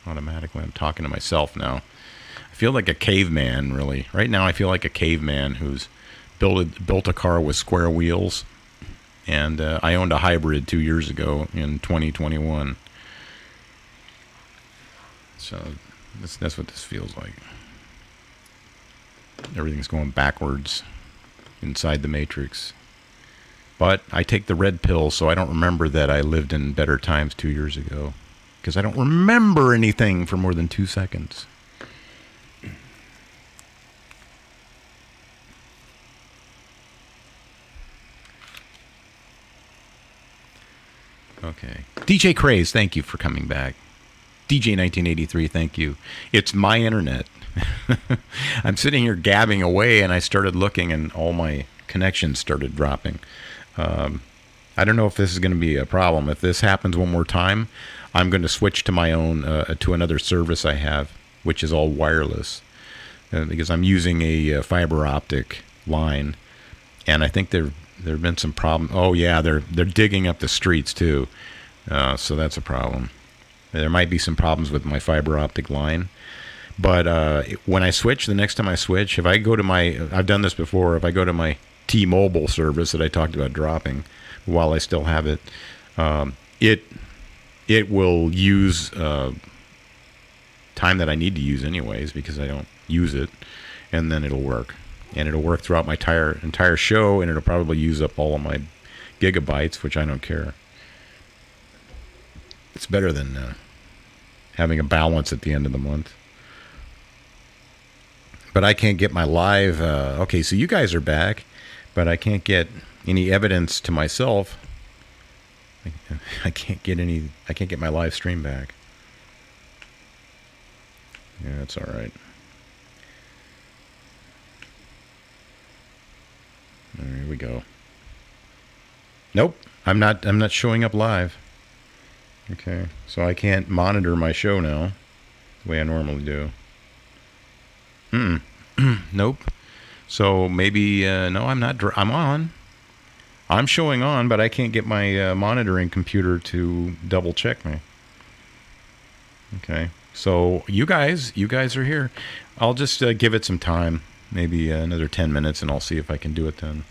automatically. I'm talking to myself now. I feel like a caveman, really. Right now, I feel like a caveman who's built a car with square wheels. And I owned a hybrid 2 years ago in 2021. So that's what this feels like. Everything's going backwards inside the matrix. But I take the red pill, so I don't remember that I lived in better times 2 years ago. Because I don't remember anything for more than 2 seconds. Okay. DJ Craze, thank you for coming back. DJ 1983, thank you. It's my internet. I'm sitting here gabbing away, and I started looking, and all my connections started dropping. I don't know if this is going to be a problem. If this happens one more time, I'm going to switch to my own, to another service I have, which is all wireless, because I'm using a fiber optic line, and I think there have been some problems. Oh yeah, they're digging up the streets too, so that's a problem. There might be some problems with my fiber optic line, but when I switch, the next time I switch, if I go to I've done this before. If I go to my T-Mobile service that I talked about dropping, while I still have it, it will use time that I need to use anyways because I don't use it, and then it'll work. And it'll work throughout my entire show, and it'll probably use up all of my gigabytes, which I don't care. It's better than having a balance at the end of the month. But I can't get my live... okay, so you guys are back, but I can't get any evidence to myself. I can't get my live stream back. Yeah, that's all right. There we go. Nope, I'm not showing up live. Okay, so I can't monitor my show now the way I normally do. Nope. So maybe no, I'm not. I'm on. I'm showing on, but I can't get my monitoring computer to double check me. Okay, so you guys are here. I'll just give it some time. Maybe another 10 minutes, and I'll see if I can do it then.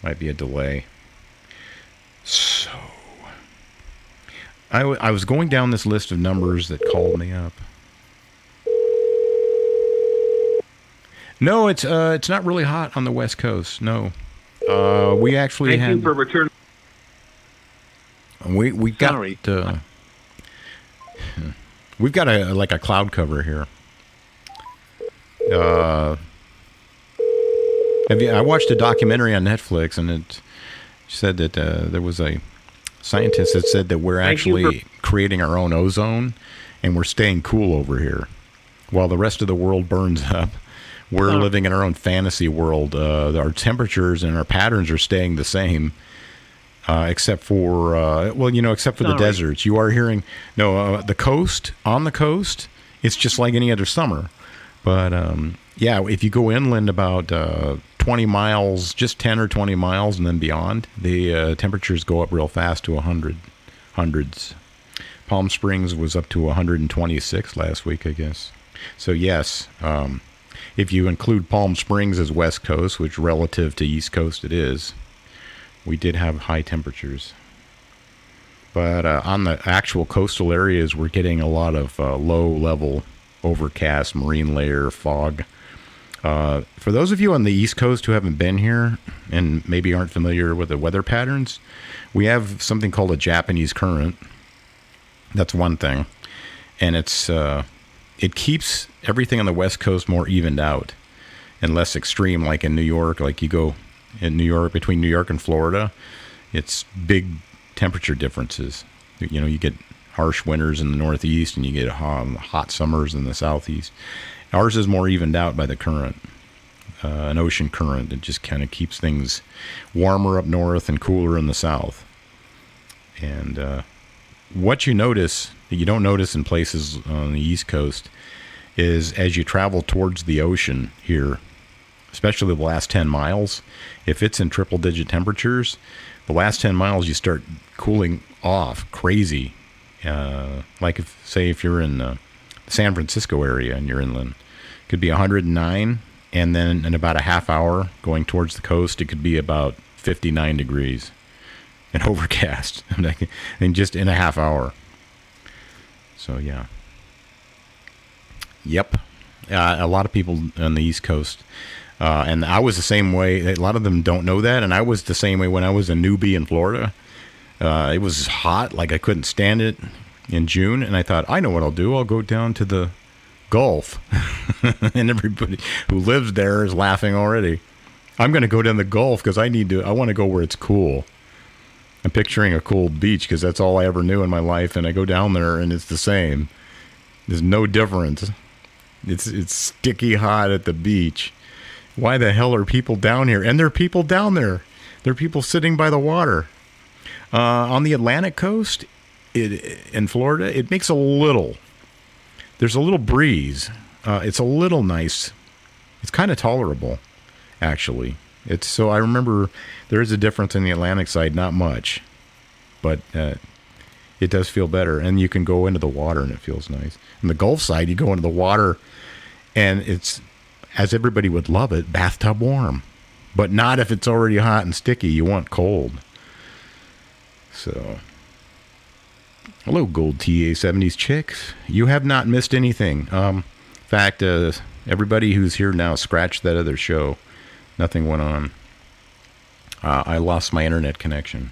Might be a delay. So, I was going down this list of numbers that called me up. No, it's not really hot on the West Coast. No, we actually Thank you for returning. We got. Sorry. We've got a cloud cover here. I watched a documentary on Netflix, and it said that there was a scientist that said that we're actually creating our own ozone, and we're staying cool over here, while the rest of the world burns up. We're living in our own fantasy world. Our temperatures and our patterns are staying the same, except for the deserts. You are hearing the coast. On the coast, it's just like any other summer. But yeah, if you go inland about 20 miles, just 10 or 20 miles, and then beyond, the temperatures go up real fast to hundreds. Palm Springs was up to 126 last week, I guess. So yes, if you include Palm Springs as West Coast, which relative to East Coast it is, we did have high temperatures. But on the actual coastal areas, we're getting a lot of low-level overcast, marine layer, fog. For those of you on the East Coast who haven't been here and maybe aren't familiar with the weather patterns, we have something called a Japanese current. That's one thing. And it keeps everything on the West Coast more evened out and less extreme, like in New York. Like you go in New York, between New York and Florida, it's big temperature differences. You get harsh winters in the Northeast, and you get hot summers in the Southeast. Ours is more evened out by the current, an ocean current. It just kind of keeps things warmer up north and cooler in the south. And what you notice that you don't notice in places on the East Coast is as you travel towards the ocean here, especially the last 10 miles, if it's in triple-digit temperatures, the last 10 miles you start cooling off crazy. Like if you're in the San Francisco area and you're inland, it could be 109, and then in about a half hour going towards the coast, it could be about 59 degrees and overcast, and just in a half hour. So yeah. Yep. A lot of people on the East Coast, and I was the same way. A lot of them don't know that, and I was the same way when I was a newbie in Florida. It was hot, like I couldn't stand it in June, and I thought, I know what I'll do. I'll go down to the Gulf. And everybody who lives there is laughing already. I'm going to go down the Gulf because I want to go where it's cool. I'm picturing a cool beach because that's all I ever knew in my life, and I go down there and it's the same. There's no difference. It's sticky hot at the beach. Why the hell are people down here? And there are people down there. There are people sitting by the water. On the Atlantic coast in Florida, it makes there's a little breeze. It's a little nice. It's kind of tolerable, actually. So I remember there is a difference in the Atlantic side, not much, but it does feel better. And you can go into the water and it feels nice. On the Gulf side, you go into the water and it's, as everybody would love it, bathtub warm. But not if it's already hot and sticky. You want cold. So, hello, Gold TA70s chicks. You have not missed anything. In fact, everybody who's here now scratched that other show. Nothing went on. I lost my internet connection.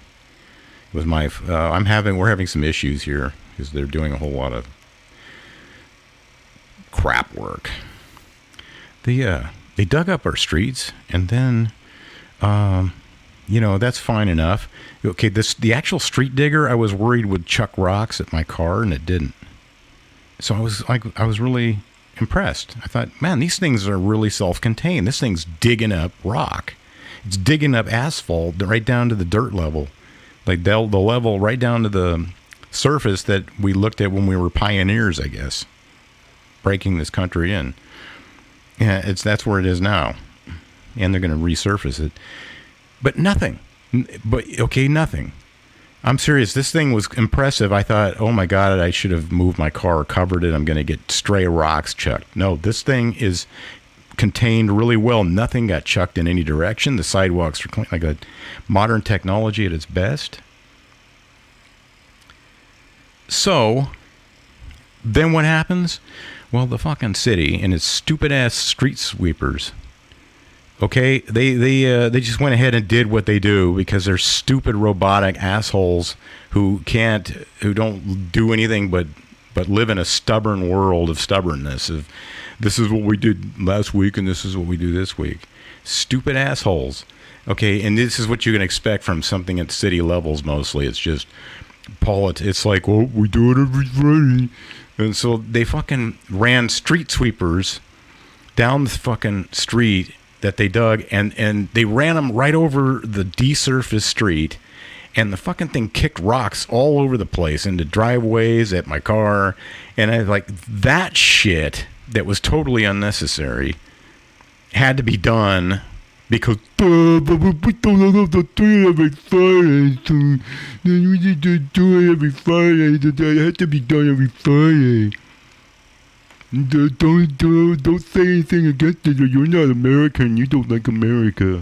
It was we're having some issues here because they're doing a whole lot of crap work. They dug up our streets, and then, that's fine enough. Okay, the actual street digger, I was worried would chuck rocks at my car, and it didn't. So I was really impressed. I thought, man, these things are really self-contained. This thing's digging up rock. It's digging up asphalt right down to the dirt level, like the level right down to the surface that we looked at when we were pioneers, I guess, breaking this country in. Yeah, that's where it is now, and they're going to resurface it. But nothing. Nothing. I'm serious. This thing was impressive. I thought, oh my God, I should have moved my car or covered it. I'm going to get stray rocks chucked. No, this thing is contained really well. Nothing got chucked in any direction. The sidewalks are clean, like a modern technology at its best. So, then what happens? Well, the fucking city and its stupid ass street sweepers. Okay, they just went ahead and did what they do because they're stupid robotic assholes who don't do anything but live in a stubborn world of stubbornness. Of this is what we did last week and this is what we do this week. Stupid assholes. Okay, and this is what you can expect from something at city levels mostly. It's just politics. It's like, well, we do it every Friday. And so they fucking ran street sweepers down the fucking street that they dug, and they ran them right over the desurfaced street, and the fucking thing kicked rocks all over the place into driveways at my car, and I was like, that shit that was totally unnecessary had to be done because we don't have to do it every Friday, so we need to do it every Friday. It had to be done every Friday. Don't say anything against it, or you're not American. You don't like America.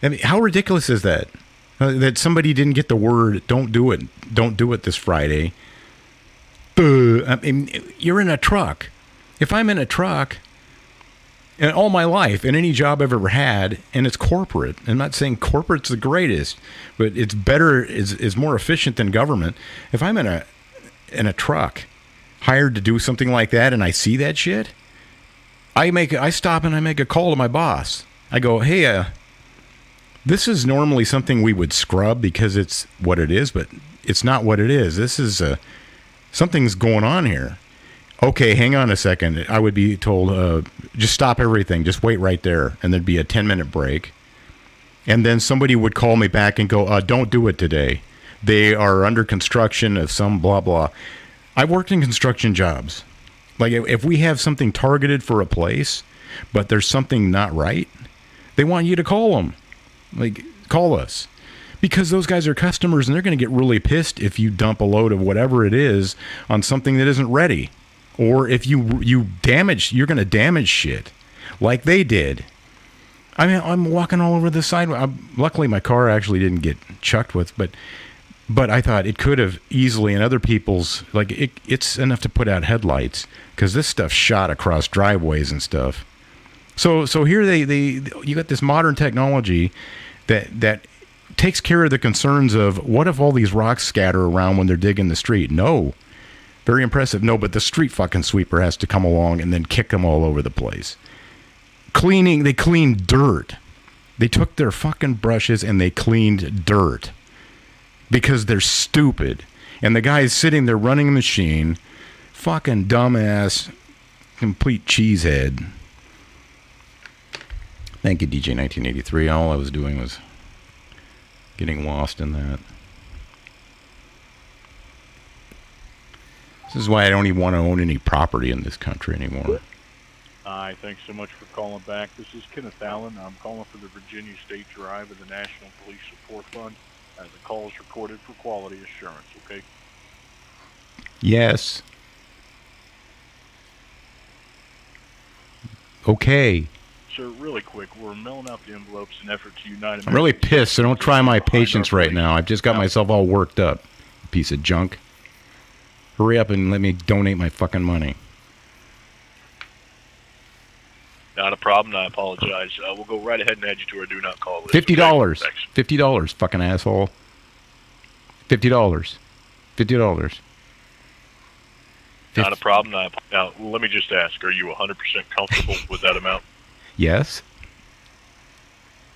I mean, how ridiculous is that? That somebody didn't get the word, don't do it this Friday. I mean, you're in a truck. If I'm in a truck, and all my life, in any job I've ever had, and it's corporate. I'm not saying corporate's the greatest, but it's better, is more efficient than government. If I'm in a truck, hired to do something like that, and I see that shit, I stop and I make a call to my boss. I go, hey, this is normally something we would scrub because it's what it is, but it's not what it is. This is something's going on here. Okay, hang on a second. I would be told, just stop everything. Just wait right there. And there'd be a 10-minute break. And then somebody would call me back and go, don't do it today. They are under construction of some blah, blah. I've worked in construction jobs. Like, if we have something targeted for a place, but there's something not right, They want you to call them. Like, call us. Because those guys are customers, and they're going to get really pissed if you dump a load of whatever it is on something that isn't ready. Or if you're going to damage shit like they did. I mean, I'm walking all over the sidewalk. Luckily, my car actually didn't get chucked with, but I thought it could have easily, and other people's, like, it's enough to put out headlights, because this stuff shot across driveways and stuff. So here you got this modern technology that takes care of the concerns of, what if all these rocks scatter around when they're digging the street? No. Very impressive. No, but the street fucking sweeper has to come along and then kick them all over the place. They cleaned dirt. They took their fucking brushes and they cleaned dirt. Because they're stupid. And the guy's sitting there running a machine, fucking dumbass, complete cheesehead. Thank you, DJ 1983. All I was doing was getting lost in that. This is why I don't even want to own any property in this country anymore. Hi, thanks so much for calling back. This is Kenneth Allen. I'm calling for the Virginia State Drive of the National Police Support Fund. The call is recorded for quality assurance, okay? Yes. Okay. Sir, really quick, we're mailing out the envelopes in effort to unite... I'm really pissed, so don't try my patience right now. I've just got myself all worked up. Piece of junk. Hurry up and let me donate my fucking money. Not a problem. I apologize. We'll go right ahead and add you to our do not call list. $50. Okay? $50, fucking asshole. $50. $50. Not a problem. Now, let me just ask, are you 100% comfortable with that amount? Yes.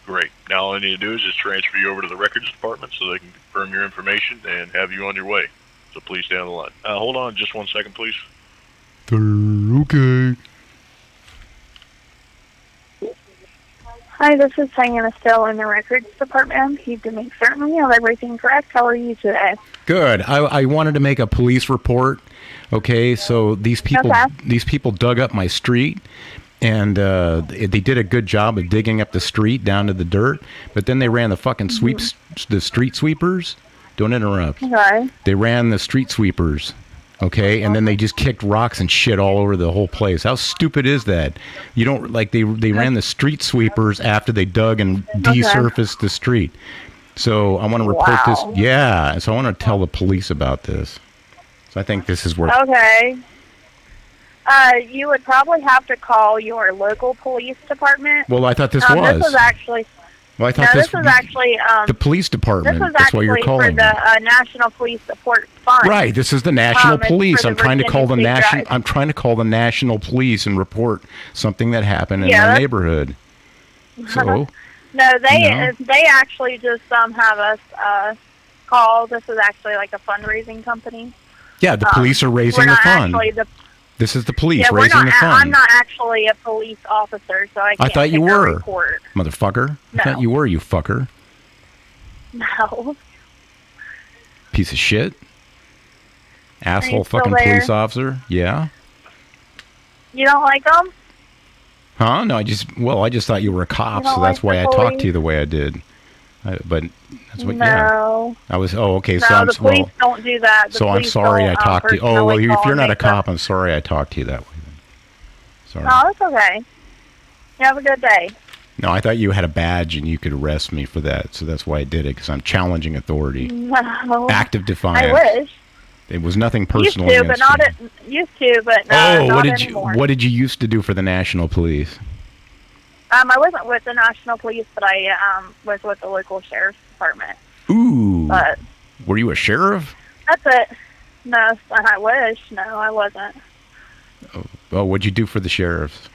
Great. Now all I need to do is just transfer you over to the records department so they can confirm your information and have you on your way. So please stay on the line. Hold on just 1 second, please. Okay. Hi, this is Diana Still in the records department. You can make certain we have everything correct. How are you today? Good. I wanted to make a police report. Okay, so these people dug up my street, and they did a good job of digging up the street down to the dirt. But then they ran the fucking the street sweepers. Don't interrupt. Okay. They ran the street sweepers. Okay, and then they just kicked rocks and shit all over the whole place. How stupid is that? You don't, like, they ran the street sweepers after they dug and desurfaced the street. So I want to report this. Yeah, so I want to tell the police about this. So I think this is where... Okay. You would probably have to call your local police department. Well, I thought this was. This is actually... Well, I thought this was actually... the police department. This is That's why you're calling for the National Police Support Fund. Right. This is the National Police. I'm trying to call the national police and report something that happened in my neighborhood. So... No, they actually just have us call. This is actually like a fundraising company. Yeah, the police are raising the fund. This is the police raising the fund. I'm not actually a police officer, so I can't thought you were, report. Motherfucker. No. I thought you were, you fucker. No. Piece of shit. Asshole fucking police officer. Yeah. You don't like them? Huh? No, I just thought you were a cop, so that's why I talked to you the way I did. But that's what. No. Yeah. I was. Oh, okay. No, the police don't do that. So I'm sorry I talked to you. Oh, well, if you're not a cop, I'm sorry I talked to you that way. Then. Sorry. No, that's okay. You have a good day. No, I thought you had a badge and you could arrest me for that, so that's why I did it, because I'm challenging authority. No. Active defiance. I wish. It was nothing personal Used to, but not anymore. What did you used to do for the National Police? I wasn't with the National Police, but I was with the local sheriff's department. Ooh. But were you a sheriff? That's it. No, I wish. No, I wasn't. Oh, what'd you do for the sheriffs?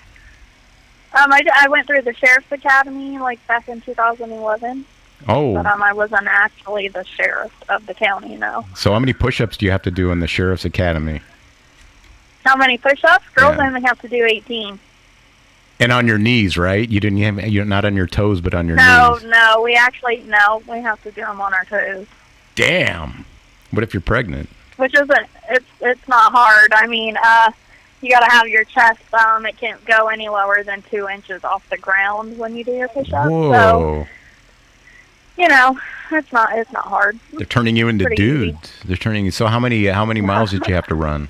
I went through the sheriff's academy like back in 2011. Oh. But I wasn't actually the sheriff of the county, no. So how many push-ups do you have to do in the sheriff's academy? How many push-ups? Girls only have to do 18. And on your knees, right? You're not on your toes, but on your knees. No, we have to do them on our toes. Damn. What if you're pregnant? Which isn't, it's not hard. I mean, you got to have your chest. It can't go any lower than 2 inches off the ground when you do your push-ups. Whoa. So, you know, it's not hard. They're turning you into dudes. Easy. They're turning. So how many miles did you have to run?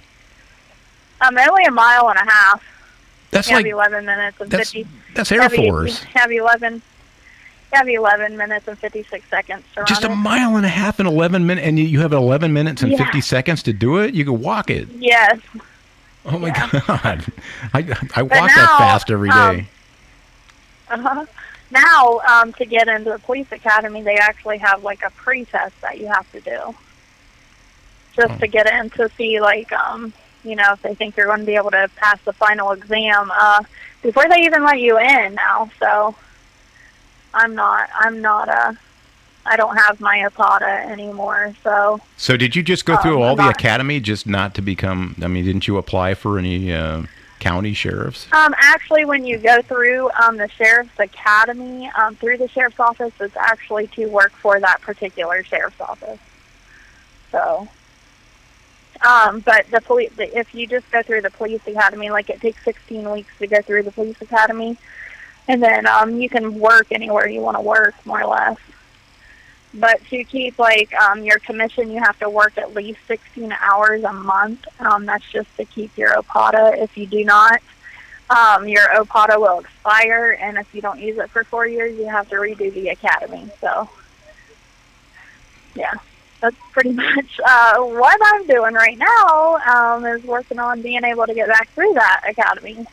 Only 1.5 miles. That's You like have 11 minutes and 50. That's Air Force. Have 11 minutes and 56 seconds to Just run a it. mile and a half in 11 minutes, and you have 11 minutes and Yeah. 50 seconds to do it. You can walk it. Yes. Oh my Yeah. God! I walk But that now, fast every day. Now, to get into the police academy, they actually have like a pre-test that you have to do, just to get in to see, like, if they think you're going to be able to pass the final exam before they even let you in. Now, so I don't have my APATA anymore. So Did you just go through all I'm the not- academy just not to become? I mean, didn't you apply for any county sheriffs? Actually, when you go through the sheriff's academy, through the sheriff's office, it's actually to work for that particular sheriff's office. So, but if you just go through the police academy, like, it takes 16 weeks to go through the police academy, and then you can work anywhere you want to work, more or less. But to keep, like, your commission, you have to work at least 16 hours a month. That's just to keep your OPATA. If you do not, your OPATA will expire, and if you don't use it for 4 years, you have to redo the academy. So, yeah, that's pretty much what I'm doing right now, is working on being able to get back through that academy.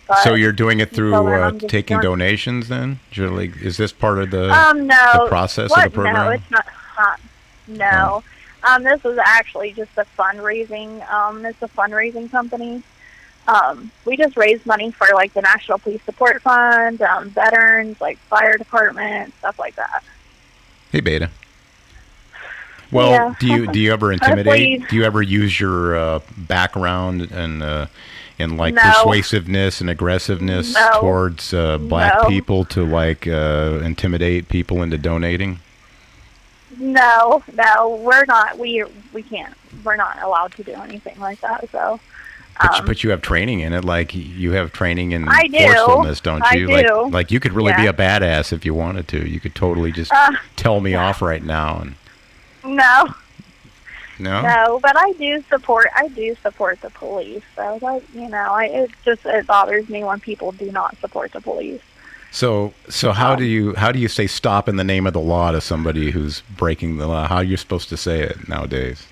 But So you're doing it through until then, I'm just taking doing- donations then? Is this part of the No. the process of the program? No, it's not. No. This is actually just a fundraising. It's a fundraising company. We just raise money for, like, the National Police Support Fund, veterans, like fire department, stuff like that. Hey, Beta. Well, Yeah. do you ever intimidate? Hopefully- Do you ever use your background and like No. persuasiveness and aggressiveness No. towards black No. people to, like, intimidate people into donating? No, we're not. We can't. We're not allowed to do anything like that. So. But you have training in it, like you have training in I do. forcefulness, don't I you? do. Like you could really be Yeah. a badass if you wanted to. You could totally just tell me off right now. And No. no, No, but I do support the police. So that, it bothers me when people do not support the police. So how do you say stop in the name of the law to somebody who's breaking the law? How are you supposed to say it nowadays?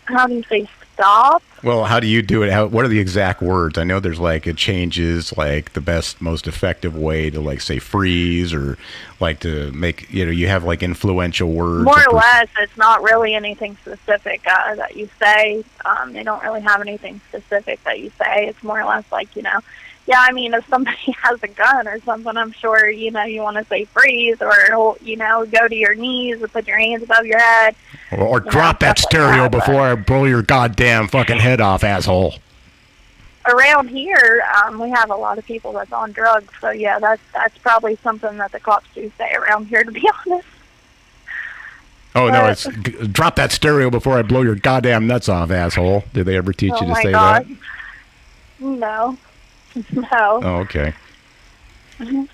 How do you say stop? Well, how do you do it? What are the exact words? I know there's, like, it changes, like, the best, most effective way to, like, say freeze, or like to make, you have, like, influential words. More or less, it's not really anything specific that you say. They don't really have anything specific that you say. It's more or less like, yeah, I mean, if somebody has a gun or something, I'm sure, you want to say freeze, or, go to your knees and put your hands above your head. Or drop that stuff like stereo that, before I blow your goddamn fucking head off, asshole. Around here, we have a lot of people that's on drugs, so yeah, that's probably something that the cops do say around here, to be honest. Oh, no, it's drop that stereo before I blow your goddamn nuts off, asshole. Did they ever teach you to say that? No. No. Oh, okay. You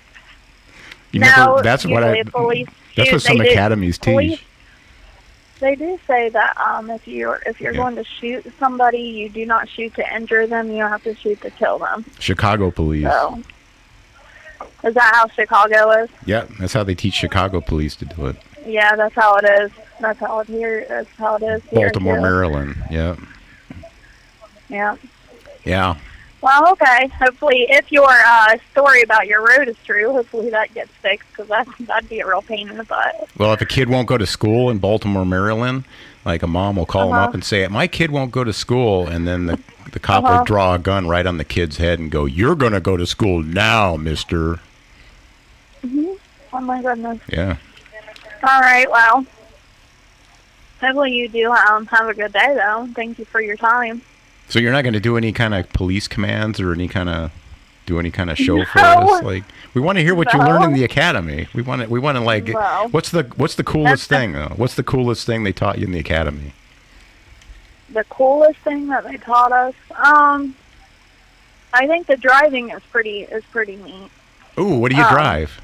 No, that's what usually police that's do- what some they do- academies police- teach. They do say that if you're going to shoot somebody, you do not shoot to injure them. You have to shoot to kill them. Chicago police. So, is that how Chicago is? Yeah, that's how they teach Chicago police to do it. Yeah, that's how it is. That's how it is here. Baltimore, too. Maryland. Yeah. Yeah. Yeah. Well, okay. Hopefully, if your story about your road is true, hopefully that gets fixed, because that'd be a real pain in the butt. Well, if a kid won't go to school in Baltimore, Maryland, like, a mom will call him up and say, my kid won't go to school, and then the cop will draw a gun right on the kid's head and go, you're going to go to school now, mister. Oh, my goodness. Yeah. All right, well, hopefully you do have a good day, though. Thank you for your time. So you're not going to do any kind of police commands or any kind of show for No. us? Like, we want to hear what you No. learned in the academy. We want to like, No. what's the coolest thing though? What's the coolest thing they taught you in the academy? the coolest thing that they taught us. I think the driving is pretty neat. Ooh, what do you drive?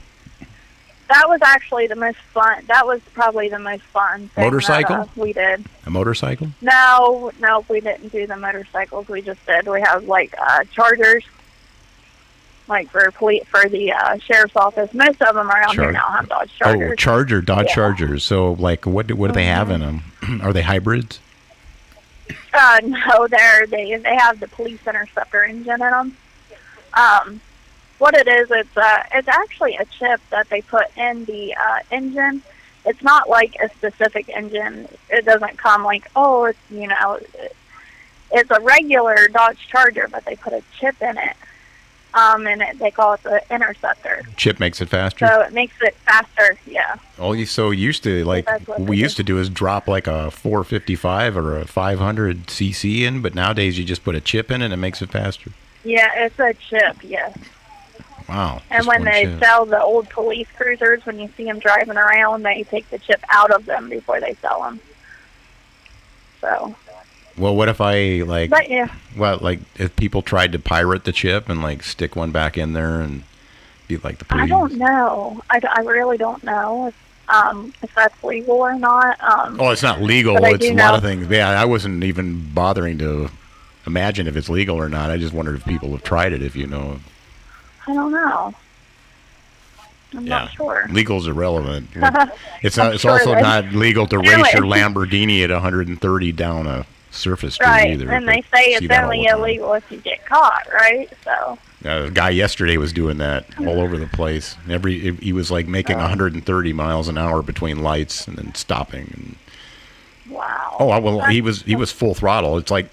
That was actually the most fun. That was probably the most fun thing Motorcycle? that, we did. A motorcycle? No, we didn't do the motorcycles. We just did. We have like Chargers, like for the sheriff's office. Most of them around here now have Dodge Chargers. Oh, Dodge Chargers. So, like, what do they have in them? Are they hybrids? No, they have the police interceptor engine in them. What it is, it's actually a chip that they put in the engine. It's not like a specific engine. It doesn't come like, it's a regular Dodge Charger, but they put a chip in it. They call it the interceptor. Chip makes it faster? So it makes it faster, yeah. Oh, so used to, like, what we used to do is drop like a 455 or a 500 cc in, but nowadays you just put a chip in and it makes it faster. Yeah, it's a chip, yes. Wow. And when they sell the old police cruisers, when you see them driving around, they take the chip out of them before they sell them. So. Well, what if I, like, but, yeah. well, like, if people tried to pirate the chip and, like, stick one back in there and be like the police? I don't know. I really don't know if that's legal or not. Oh, it's not legal. It's a lot of things. Yeah, I wasn't even bothering to imagine if it's legal or not. I just wondered if people have tried it, if you know. I don't know. I'm not sure. Legal's irrelevant. It's not. It's also not legal to race your Lamborghini at 130 down a surface street either. Right, and they say it's only illegal if you get caught, right? So. A guy yesterday was doing that all over the place. He was like making 130 miles an hour between lights and then stopping. And, wow. Oh well, he was full throttle. It's like.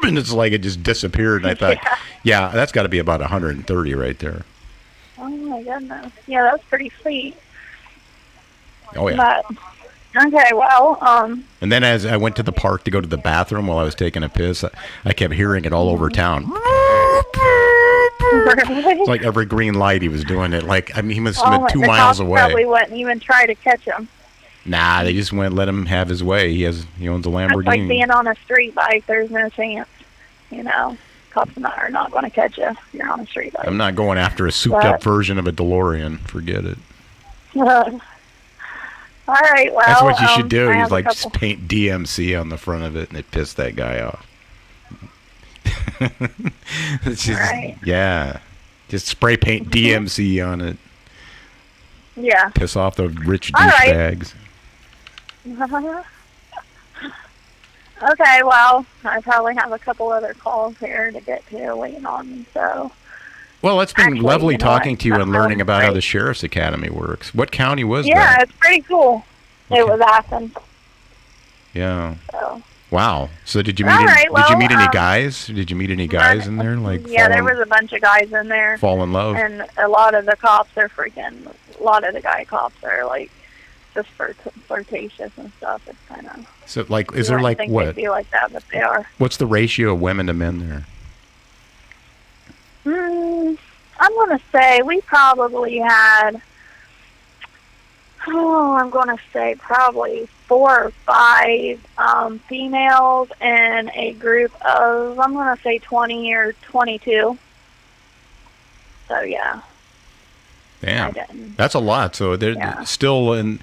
And it's like it just disappeared. And I thought, yeah that's got to be about 130 right there. Oh my goodness. Yeah, that's pretty sweet. Oh yeah. But, okay, well, And then as I went to the park to go to the bathroom while I was taking a piss, I kept hearing it all over town. It's like every green light he was doing it. Like, I mean, he must have been 2 miles away. Probably wouldn't even try to catch him. Nah, they just let him have his way. He owns a Lamborghini. It's like being on a street bike. There's no chance. Cops are not going to catch you if you're on a street bike. I'm not going after a souped-up version of a DeLorean. Forget it. All right, well. That's what you should do. You just paint DMC on the front of it, and it pissed that guy off. It's just, right. Yeah. Just spray paint DMC on it. Yeah. Piss off the rich douchebags. Okay, well, I probably have a couple other calls here to get to waiting on me, so. Well, it's been lovely talking to you and learning about how the Sheriff's Academy works. What county was that? Yeah, it's pretty cool. Okay. It was Athens. Yeah. So. Wow. So did you meet any guys? Did you meet any guys in there? Yeah, there was a bunch of guys in there. Fall in love? And a lot of the cops are a lot of the guy cops are like just flirtatious and stuff. It's kind of. So, like, is there like what? They be like that, but they are. What's the ratio of women to men there? I'm going to say we probably had, I'm going to say probably 4 or 5 females and a group of, I'm going to say 20 or 22. So, yeah. Damn. That's a lot. So, they're still,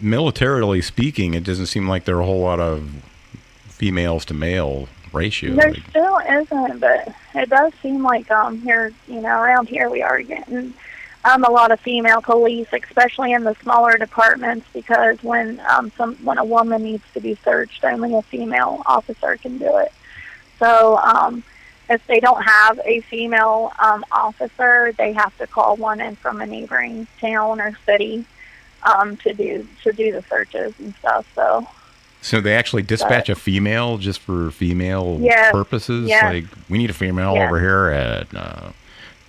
militarily speaking, it doesn't seem like there are a whole lot of females to male ratio. There still isn't, but it does seem like here, around here we are getting a lot of female police, especially in the smaller departments, because when a woman needs to be searched, only a female officer can do it. So if they don't have a female officer, they have to call one in from a neighboring town or city to do the searches and stuff. So they actually dispatch a female just for female purposes? Yes. Like, we need a female over here at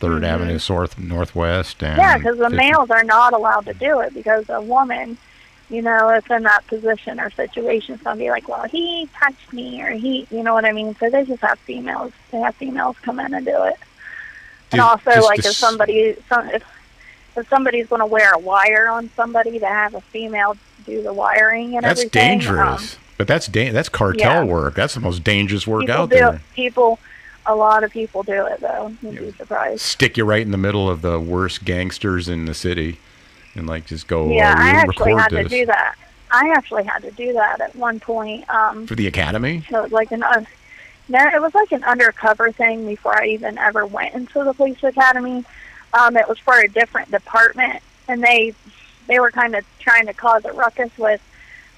3rd Avenue Northwest. And yeah, because the males are not allowed to do it, because a woman, is in that position or situation, is going to be like, well, he touched me, or he, you know what I mean? So they just have females. They have females come in and do it. And also, if somebody's going to wear a wire on somebody, to have a female do the wiring and everything. That's dangerous. But that's cartel work. That's the most dangerous work out there. A lot of people do it, though. You'd be surprised. Stick you right in the middle of the worst gangsters in the city, and like just go. Yeah, I actually had to do that. I actually had to do that at one point. For the academy? So it was like it was like an undercover thing before I even ever went into the police academy. It was for a different department, and they were kind of trying to cause a ruckus with.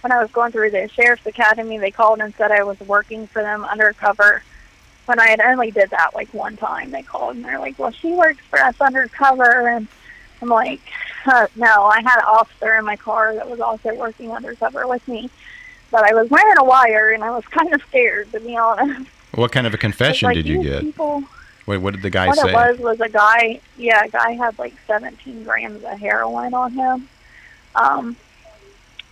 When I was going through the sheriff's academy, they called and said I was working for them undercover. When I had only did that like one time, they called and they're like, "Well, she works for us undercover," and I'm like, "No, I had an officer in my car that was also working undercover with me, but I was wearing a wire and I was kind of scared, to be honest." What kind of a confession did you get? Wait, what did the guy say? What it was a guy had like 17 grams of heroin on him.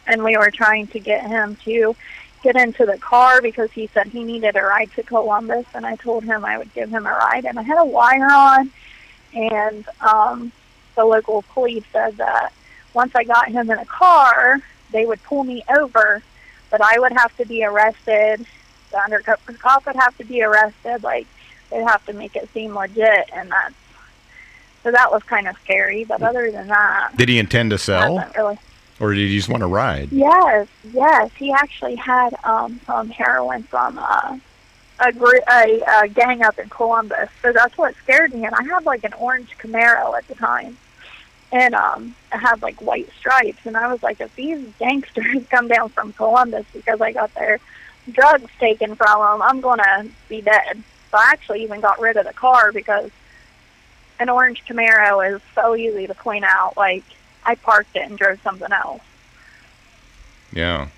And we were trying to get him to get into the car because he said he needed a ride to Columbus, and I told him I would give him a ride. And I had a wire on, and the local police said that once I got him in a car, they would pull me over, but I would have to be arrested. The undercover cop would have to be arrested. Like, they'd have to make it seem legit, and so that was kind of scary. But other than that, did he intend to sell? Really. Or did he just want to ride? Yes. He actually had some heroin from a gang up in Columbus. So that's what scared me. And I had like an orange Camaro at the time, and it had like white stripes. And I was like, if these gangsters come down from Columbus because I got their drugs taken from them, I'm gonna be dead. So I actually even got rid of the car because an orange Camaro is so easy to point out. Like, I parked it and drove something else. Yeah.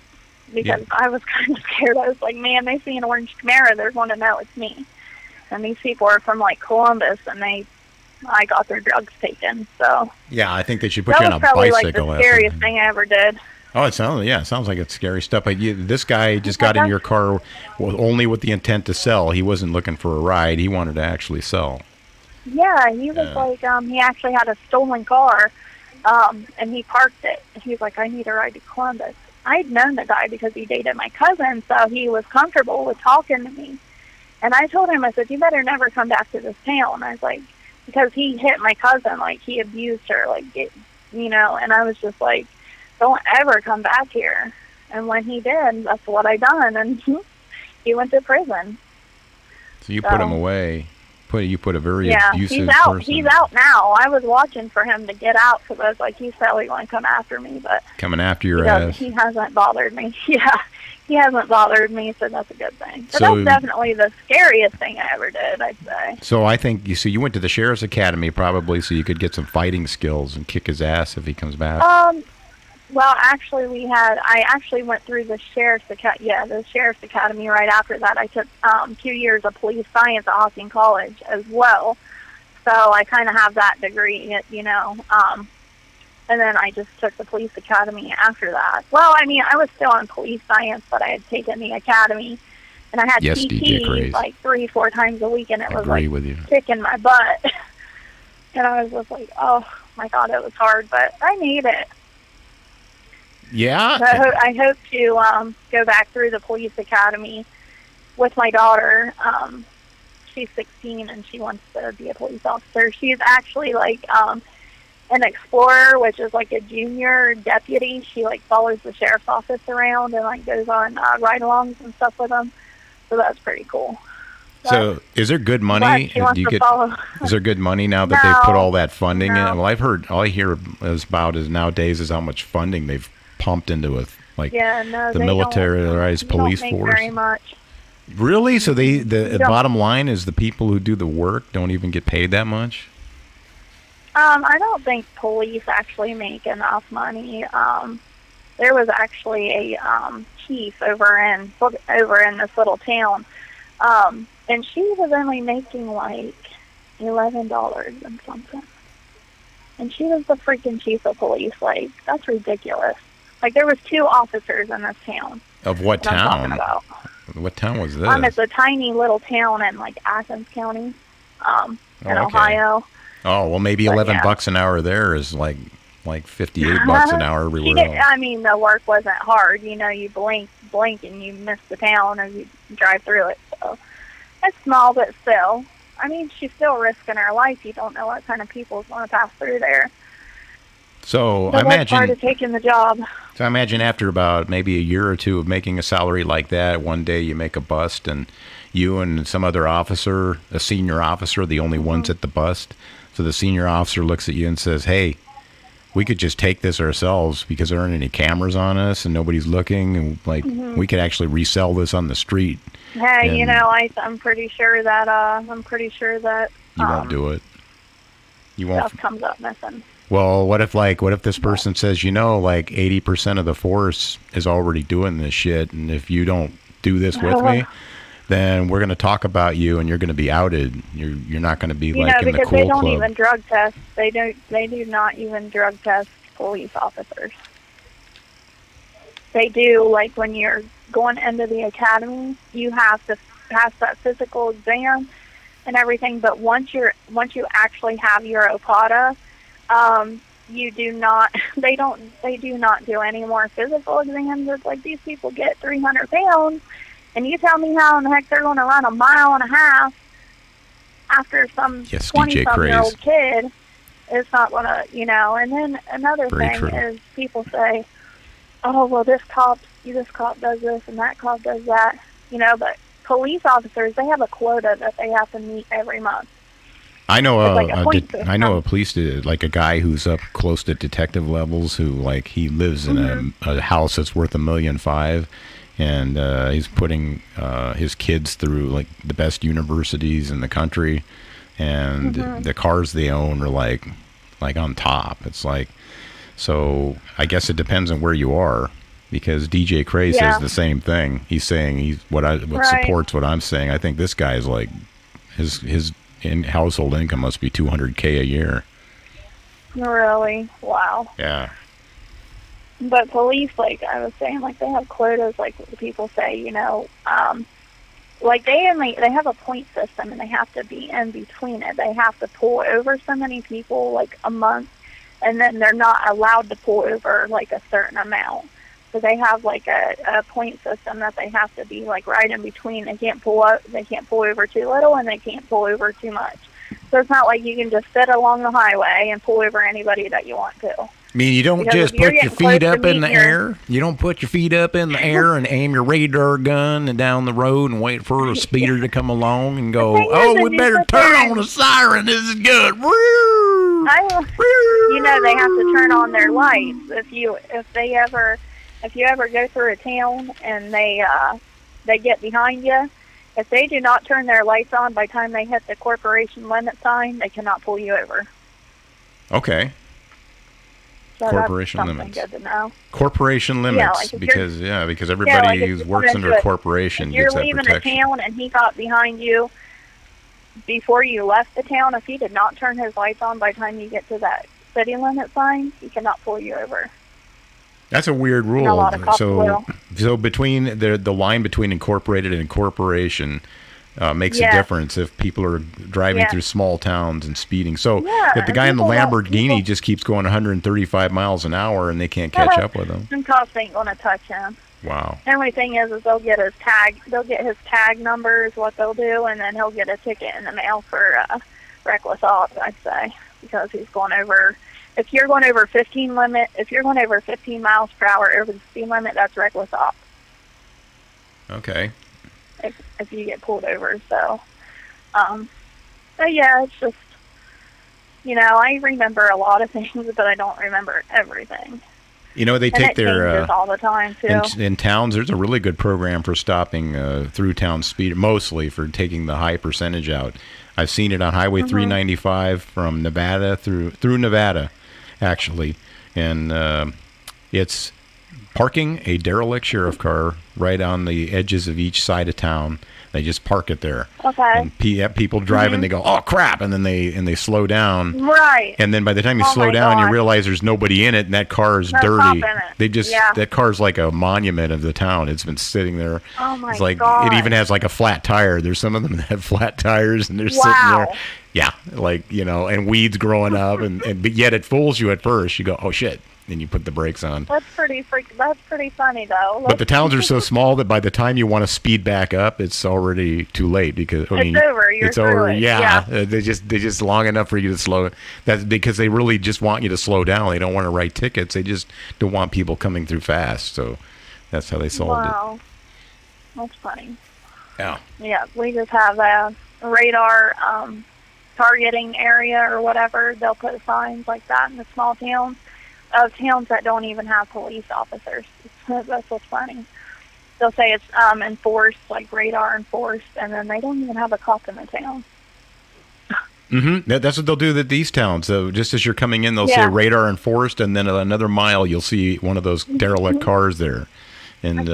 Because I was kind of scared. I was like, man, they see an orange Camaro, they're going to know it's me. And these people are from, like, Columbus, and I got their drugs taken, so. Yeah, I think they should put you on a bicycle. That was probably, like, the scariest thing I ever did. Oh, it sounds like it's scary stuff. But this guy just got in your car only with the intent to sell. He wasn't looking for a ride. He wanted to actually sell. Yeah, he was like, he actually had a stolen car. And he parked it. He's like, I need a ride to Columbus. I'd known the guy because he dated my cousin, so he was comfortable with talking to me. And I told him, I said, you better never come back to this town. I was like, because he hit my cousin, like, he abused her, like, and I was just like, don't ever come back here. And when he did, that's what I done, and he went to prison. So you put him away. You put a very abusive person. He's out now. I was watching for him to get out because I was like, he's probably going to come after me. But coming after your ass. He hasn't bothered me. Yeah, he hasn't bothered me, so that's a good thing. So that's definitely the scariest thing I ever did, I'd say. So I think you went to the Sheriff's Academy probably so you could get some fighting skills and kick his ass if he comes back. Well, actually, I actually went through the Sheriff's Academy right after that. I took 2 years of police science at Hawking College as well. So I kind of have that degree, and then I just took the police academy after that. Well, I mean, I was still in police science, but I had taken the academy, and I had PT like 3-4 times a week, and it was like kicking my butt. And I was just like, oh, my God, it was hard, but I made it. Yeah. So I hope to go back through the police academy with my daughter. She's 16 and she wants to be a police officer. She's actually like an explorer, which is like a junior deputy. She like follows the sheriff's office around and like goes on ride-alongs and stuff with them. So that's pretty cool. So is there good money? Is there good money now that they've put all that funding in? Well, all I hear about is nowadays is how much funding they've pumped into the militarized police force. Very much. Really? So the bottom line is the people who do the work don't even get paid that much? I don't think police actually make enough money. There was actually a chief over in this little town, and she was only making like $11 and something. And she was the freaking chief of police. Like, that's ridiculous. Like, there was 2 officers in this town. Of what town? What town was this? It's a tiny little town in, like, Athens County, in Ohio. Oh, well, maybe $11 an hour there is like $58 an hour everywhere else. I mean, the work wasn't hard. You blink, blink and you miss the town as you drive through it. So it's small, but still. I mean, she's still risking her life. You don't know what kind of people is going to pass through there. So I That's imagine part of taking the job. So I imagine after about maybe a year or two of making a salary like that, one day you make a bust and you and some other officer, a senior officer, are the only ones at the bust. So the senior officer looks at you and says, hey, we could just take this ourselves because there aren't any cameras on us and nobody's looking. And like, we could actually resell this on the street. Hey, And you know, I'm pretty sure that you won't do it. You won't. Stuff comes up missing. Well, what if this person says, like 80% of the force is already doing this shit, and if you don't do this with me, then we're going to talk about you, and you're going to be outed. You're not going to be like in the because cool they don't club. even drug test. They do not even drug test police officers. They do, like when you're going into the academy, you have to pass that physical exam and everything. But once you actually have your OPATA, you do not. They do not do any more physical exams. It's like these people get 300 pounds, and you tell me how in the heck they're going to run a mile and a half after some 20-some-year-old kid. It's not going to, And then another thing is people say, "Oh, well, this cop does this and that cop does that," But police officers, they have a quota that they have to meet every month. I know a police like a guy who's up close to detective levels who like he lives in a house that's worth $1.5 million, and he's putting his kids through like the best universities in the country, and the cars they own are like on top. It's like, so I guess it depends on where you are, because DJ Cray says the same thing. He's saying what supports what I'm saying. I think this guy's like his household income must be $200K a year. Really? Wow. Yeah. But police, like I was saying, like they have quotas, like people say, like they have a point system and they have to be in between it. They have to pull over so many people like a month, and then they're not allowed to pull over like a certain amount. So they have like a point system that they have to be like right in between. They can't pull over too little, and they can't pull over too much. So it's not like you can just sit along the highway and pull over anybody that you want to. I mean, you don't just put your feet up in the air. You don't put your feet up in the air and aim your radar gun and down the road and wait for a speeder to come along and go, "Oh, we better turn on the siren. This is good." Woo! They have to turn on their lights if you ever go through a town and they get behind you. If they do not turn their lights on by the time they hit the corporation limit sign, they cannot pull you over. Okay. So corporation that's limits. Good to know. Corporation limits, because everybody who works under a corporation gets that protection. If you're leaving a town and he got behind you before you left the town, if he did not turn his lights on by the time you get to that city limit sign, he cannot pull you over. That's a weird rule. A lot of cops will. So between the line between incorporated and corporation makes a difference if people are driving through small towns and speeding. So if the guy in the Lamborghini just keeps going 135 miles an hour and they can't catch up with him, some cops ain't going to touch him. Wow. The only thing is they'll get his tag. They'll get his tag number is what they'll do, and then he'll get a ticket in the mail for reckless ops, I'd say, because he's going over. If you're going over 15 miles per hour over the speed limit, that's reckless ops. Okay. If you get pulled over, so. But yeah, it's just, I remember a lot of things, but I don't remember everything. They take their all the time too. In towns. There's a really good program for stopping through town speed, mostly for taking the high percentage out. I've seen it on Highway 395 from Nevada through Nevada, actually, and it's parking a derelict sheriff car right on the edges of each side of town. They just park it there. Okay. And people driving, they go, "Oh crap!" and then they slow down. Right. And then by the time you slow down, you realize there's nobody in it, and that car is dirty. They just that car's like a monument of the town. It's been sitting there. Oh my it's like God. It even has like a flat tire. There's some of them that have flat tires, and they're sitting there. Yeah, like, and weeds growing up, but yet it fools you at first. You go, oh shit, and you put the brakes on. That's pretty funny though. But the towns are so small that by the time you want to speed back up, it's already too late because it's over. It's over. Yeah, they just long enough for you to slow. That's because they really just want you to slow down. They don't want to write tickets. They just don't want people coming through fast. So that's how they solved it. Wow, that's funny. Yeah. Yeah, we just have a radar targeting area or whatever. They'll put signs like that in the small towns of towns that don't even have police officers. That's what's funny. They'll say it's enforced, like radar enforced, and then they don't even have a cop in the town. Mm-hmm. That's what they'll do at these towns. So just as you're coming in, they'll say radar enforced, and then another mile you'll see one of those derelict cars there. And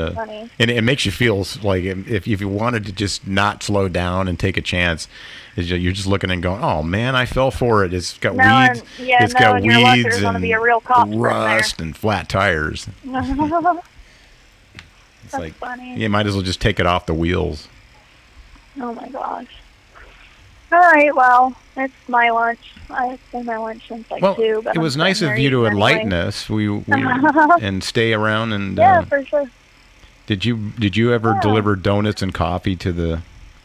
it makes you feel like if you wanted to just not slow down and take a chance, you're just looking and going, "Oh man, I fell for it. It's got weeds. It's got weeds and rust and flat tires." It's That's like funny. you might as well just take it off the wheels. Oh my gosh. All right, well, it's my lunch. It's been my lunch since 2. But it was nice of you to enlighten us. We and stay around and. Yeah, for sure. Did you ever deliver donuts and coffee to the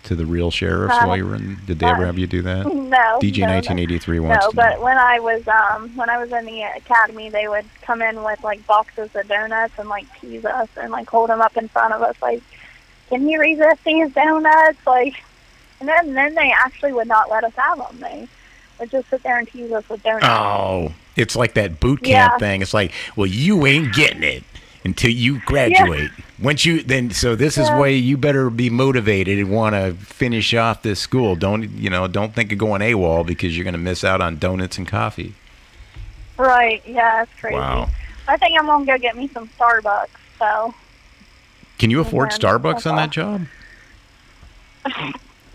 real sheriffs while you were in? Did they ever have you do that? No. DJ 1983 wants no, to. But when I was in the academy, they would come in with like boxes of donuts and like tease us and like hold them up in front of us, like, "Can you resist these donuts?" Like, and then they actually would not let us have them. They would just sit there and tease us with donuts. Oh, it's like that boot camp thing. It's like, well, you ain't getting it until you graduate. Once so this is why you better be motivated and want to finish off this school. Don't think of going AWOL because you're going to miss out on donuts and coffee. Right. Yeah, that's crazy. Wow. I think I'm gonna go get me some Starbucks. So. Can you afford Starbucks on that job?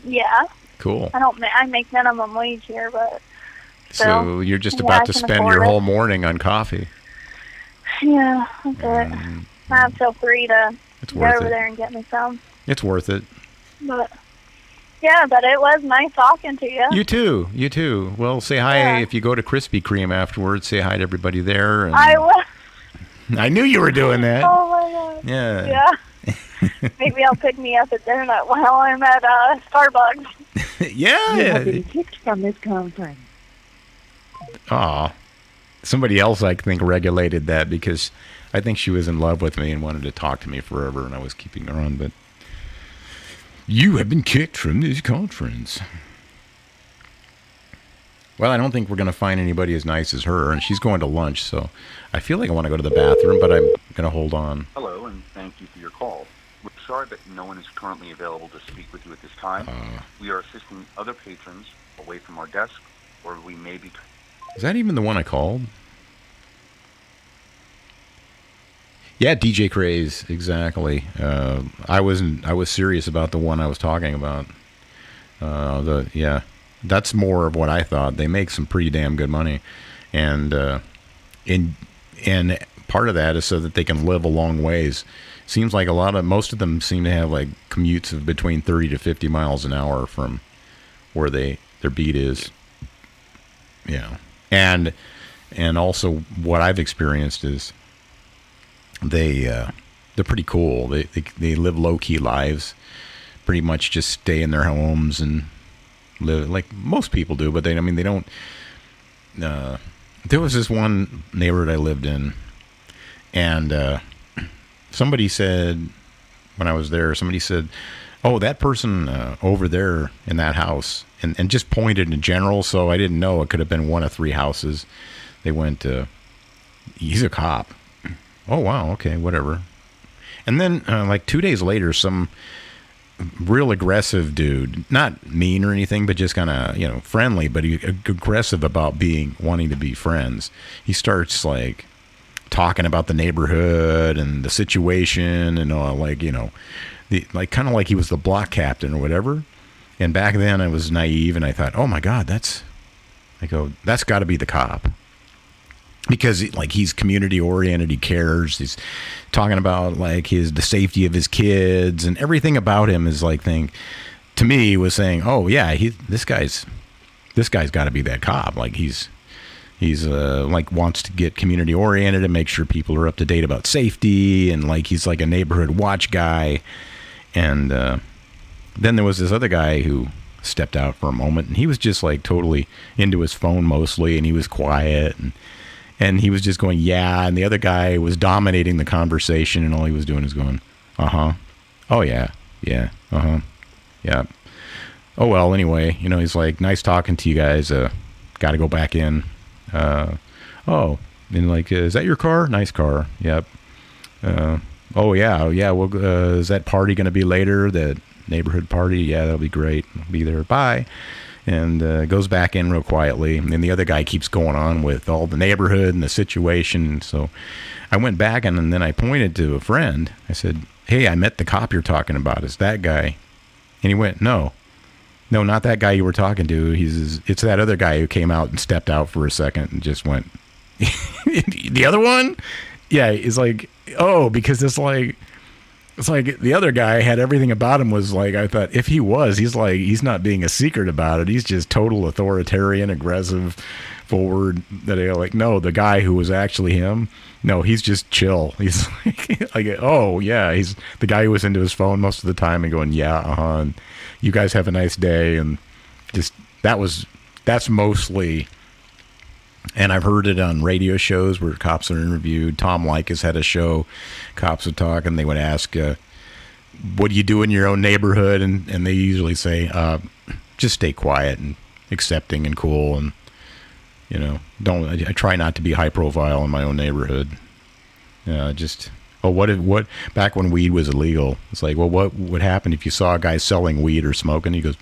Yeah. Cool. I make minimum wage here, but. So you're just about to spend your whole morning on coffee. Yeah, that's it. I have till 3 to go over there and get me some. It's worth it. But it was nice talking to you. You too. Well, say hi if you go to Krispy Kreme afterwards. Say hi to everybody there. And I will. I knew you were doing that. Oh my God. Yeah. Maybe I'll pick me up a donut while I'm at Starbucks. Yeah. You have been kicked from this conference. Aw. Somebody else, I think, regulated that because I think she was in love with me and wanted to talk to me forever, and I was keeping her on. But you have been kicked from this conference. Well, I don't think we're going to find anybody as nice as her, and she's going to lunch, so I feel like I want to go to the bathroom, but I'm going to hold on. Hello, and thank you for your call. We're sorry that no one is currently available to speak with you at this time. We are assisting other patrons away from our desk, or we may be... Is that even the one I called? Yeah, DJ Craze, exactly. I was serious about the one I was talking about. That's more of what I thought. They make some pretty damn good money, and part of that is so that they can live a long ways. Seems like most of them seem to have like commutes of between 30 to 50 miles an hour from where their beat is. Yeah. And also what I've experienced is they're pretty cool. They live low key lives, pretty much just stay in their homes and live like most people do. But they don't. There was this one neighborhood I lived in, and somebody said when I was there, "Oh, that person over there in that house." And just pointed in general, so I didn't know. It could have been one of 3 houses. They went, he's a cop. Oh, wow, okay, whatever. And then, like 2 days later, some real aggressive dude, not mean or anything, but just kind of, friendly, but aggressive about wanting to be friends. He starts, like, talking about the neighborhood and the situation and, kind of like he was the block captain or whatever. And back then I was naive and I thought, oh my God, that's got to be the cop. Because he's community oriented, he cares. He's talking about the safety of his kids and everything about him is to me was saying, oh yeah, this guy's this guy's got to be that cop. Like he's like wants to get community oriented and make sure people are up to date about safety, and like he's like a neighborhood watch guy. And then there was this other guy who stepped out for a moment, and he was just like totally into his phone mostly, and he was quiet, and he was just going, yeah, and the other guy was dominating the conversation, and all he was doing is going, uh-huh, oh yeah, yeah, uh-huh, yeah. Oh, well, anyway, you know, he's like, nice talking to you guys, got to go back in. Oh, and like, is that your car? Nice car, yep. Oh, yeah, well, is that party going to be later, that neighborhood party? Yeah, that'll be great, I'll be there, bye. And goes back in real quietly, and then the other guy keeps going on with all the neighborhood and the situation. So I went back, and then I pointed to a friend. I said, hey, I met the cop you're talking about. Is that guy? And he went, no, not that guy you were talking to. It's that other guy who came out and stepped out for a second and just went, the other one? Yeah, it's like, oh, because it's like the other guy had everything about him was like, I thought if he was, he's not being a secret about it. He's just total authoritarian, aggressive, forward. That like, no, the guy who was actually him, no, he's just chill. He's like, oh yeah, he's the guy who was into his phone most of the time and going, yeah, and you guys have a nice day, and just that's mostly. And I've heard it on radio shows where cops are interviewed. Tom Likas had a show. Cops would talk, and they would ask, what do you do in your own neighborhood? And they usually say, just stay quiet and accepting and cool. And, you know, I try not to be high profile in my own neighborhood. What back when weed was illegal, it's like, well, what would happen if you saw a guy selling weed or smoking? He goes,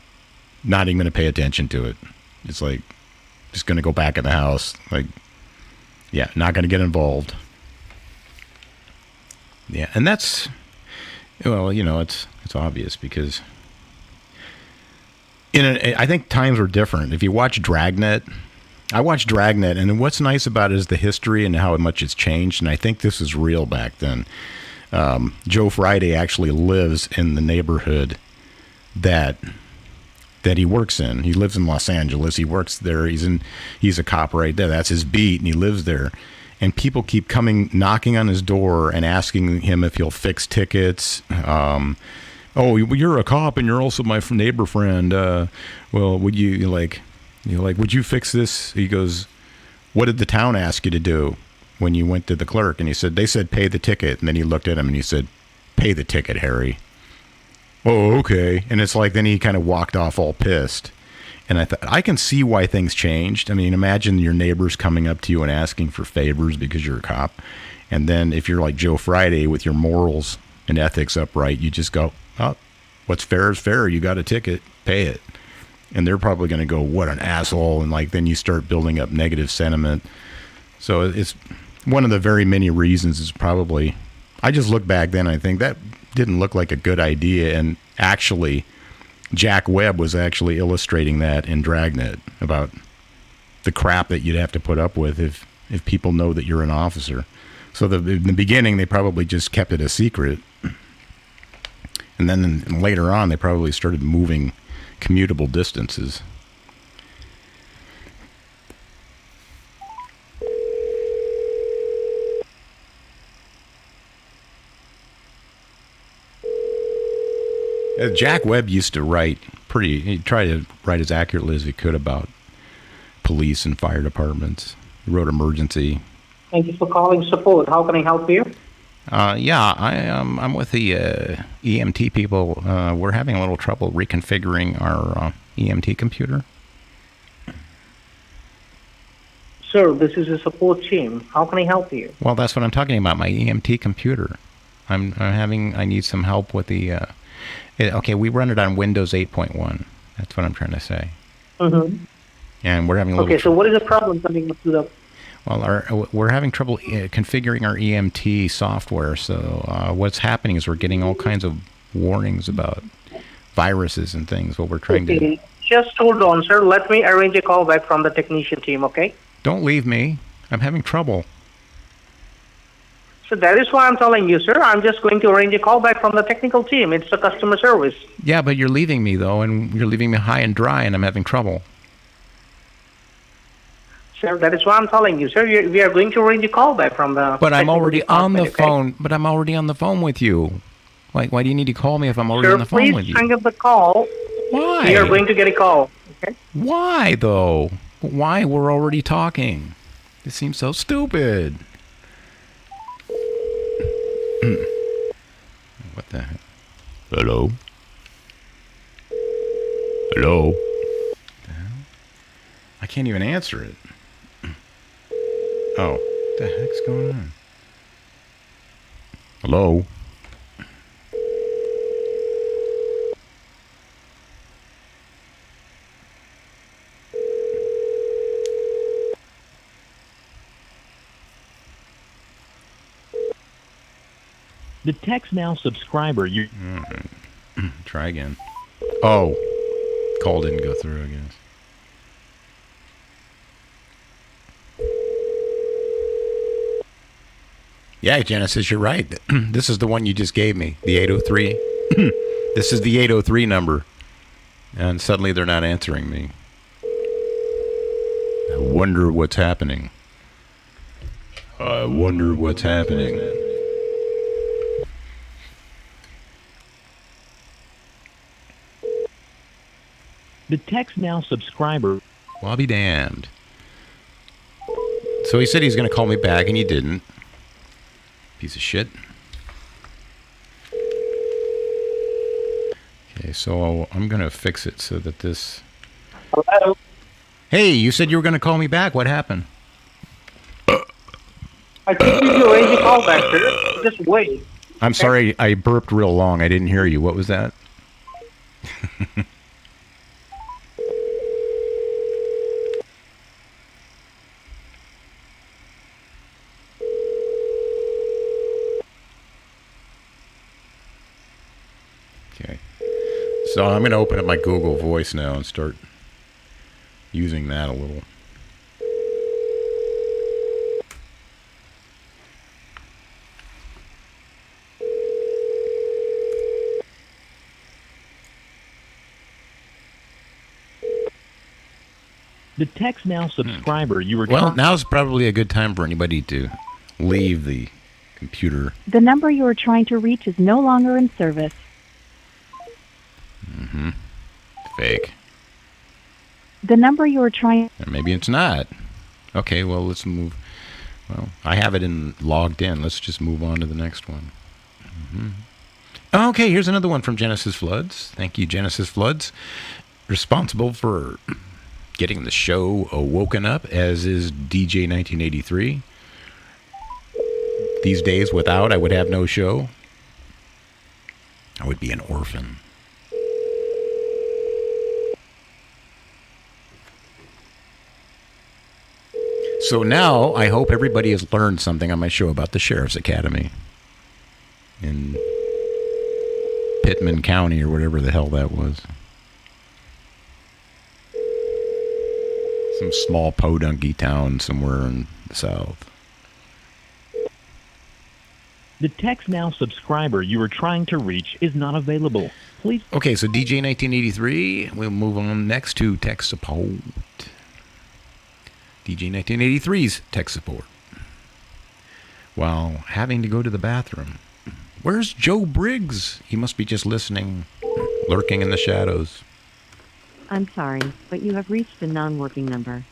not even going to pay attention to it. It's like, just going to go back in the house. Like, yeah, not going to get involved. Yeah, and that's, well, you know, it's obvious because I think times were different. If you watch Dragnet, I watched Dragnet, and what's nice about it is the history and how much it's changed, and I think this is real back then. Joe Friday actually lives in the neighborhood that he works in. He lives in Los Angeles. He works there. He's a cop right there. That's his beat, and he lives there. And people keep knocking on his door and asking him if he'll fix tickets. Oh, you're a cop, and you're also my neighbor friend. Well, would you would you fix this? He goes, what did the town ask you to do when you went to the clerk? And he said, they said pay the ticket. And then he looked at him and he said, pay the ticket, Harry. Oh, okay. And it's like, then he kind of walked off all pissed. And I thought, I can see why things changed. I mean, imagine your neighbors coming up to you and asking for favors because you're a cop. And then if you're like Joe Friday with your morals and ethics upright, you just go, oh, what's fair is fair. You got a ticket, pay it. And they're probably going to go, what an asshole. And like, then you start building up negative sentiment. So it's one of the very many reasons is probably, I just look back then, I think that didn't look like a good idea. And actually, Jack Webb was actually illustrating that in Dragnet about the crap that you'd have to put up with if people know that you're an officer. So in the beginning, they probably just kept it a secret. And then later on, they probably started moving commutable distances. Jack Webb used to write he tried to write as accurately as he could about police and fire departments. He wrote Emergency. Thank you for calling support. How can I help you? I'm with the EMT people. We're having a little trouble reconfiguring our EMT computer. Sir, this is a support team. How can I help you? Well, that's what I'm talking about, my EMT computer. I need some help with the... okay, we run it on Windows 8.1. That's what I'm trying to say. Mm-hmm. And we're having a little... Okay, so what is the problem coming up to the... Well, we're having trouble configuring our EMT software. So what's happening is we're getting all kinds of warnings about viruses and things. What we're trying to... Just hold on, sir. Let me arrange a call back from the technician team, okay? Don't leave me. I'm having trouble. So that is why I'm telling you, sir. I'm just going to arrange a call back from the technical team. It's the customer service. Yeah, but you're leaving me, though, and you're leaving me high and dry, and I'm having trouble. Sir, that is why I'm telling you, sir. We are going to arrange a call back from the. But I'm already on the okay? phone. But I'm already on the phone with you. Why do you need to call me if I'm already Sir, on the phone with please you? hang up the call. Why? We are going to get a call. Okay. Why though? Why? We're already talking. This seems so stupid. What the heck? Hello? Hello? What the hell? I can't even answer it. Oh, what the heck's going on? Hello? The Text Now subscriber you... Try again. Oh, call didn't go through, I guess. Yeah, Genesis, you're right. This is the one you just gave me, the 803. This is the 803 number. And suddenly they're not answering me. I wonder what's happening. I wonder what's happening. The Text Now subscriber... Well, I'll be damned. So he said he's going to call me back, and he didn't. Piece of shit. Okay, so I'm going to fix it so that this... Hello. Hey, you said you were going to call me back. What happened? I think we will arrange a call back, sir. Just wait. I'm sorry, I burped real long. I didn't hear you. What was that? Okay. So I'm going to open up my Google Voice now and start using that a little. The Text Now subscriber you were... Well, now's probably a good time for anybody to leave the computer. The number you are trying to reach is no longer in service. Mm-hmm. Fake. The number you are trying... Or maybe it's not. Okay, well, let's move. Well, I have it logged in. Let's just move on to the next one. Mm-hmm. Okay, here's another one from Genesis Floods. Thank you, Genesis Floods. Responsible for getting the show woken up, as is DJ 1983. These days, without, I would have no show. I would be an orphan. So now, I hope everybody has learned something on my show about the Sheriff's Academy in Pittman County, or whatever the hell that was. Some small podunky town somewhere in the south. The Text Now subscriber you were trying to reach is not available. Please... Okay, so DJ 1983, we'll move on next to tech support. DJ 1983's tech support. While having to go to the bathroom. Where's Joe Briggs? He must be just listening, lurking in the shadows. I'm sorry, but you have reached a non-working number.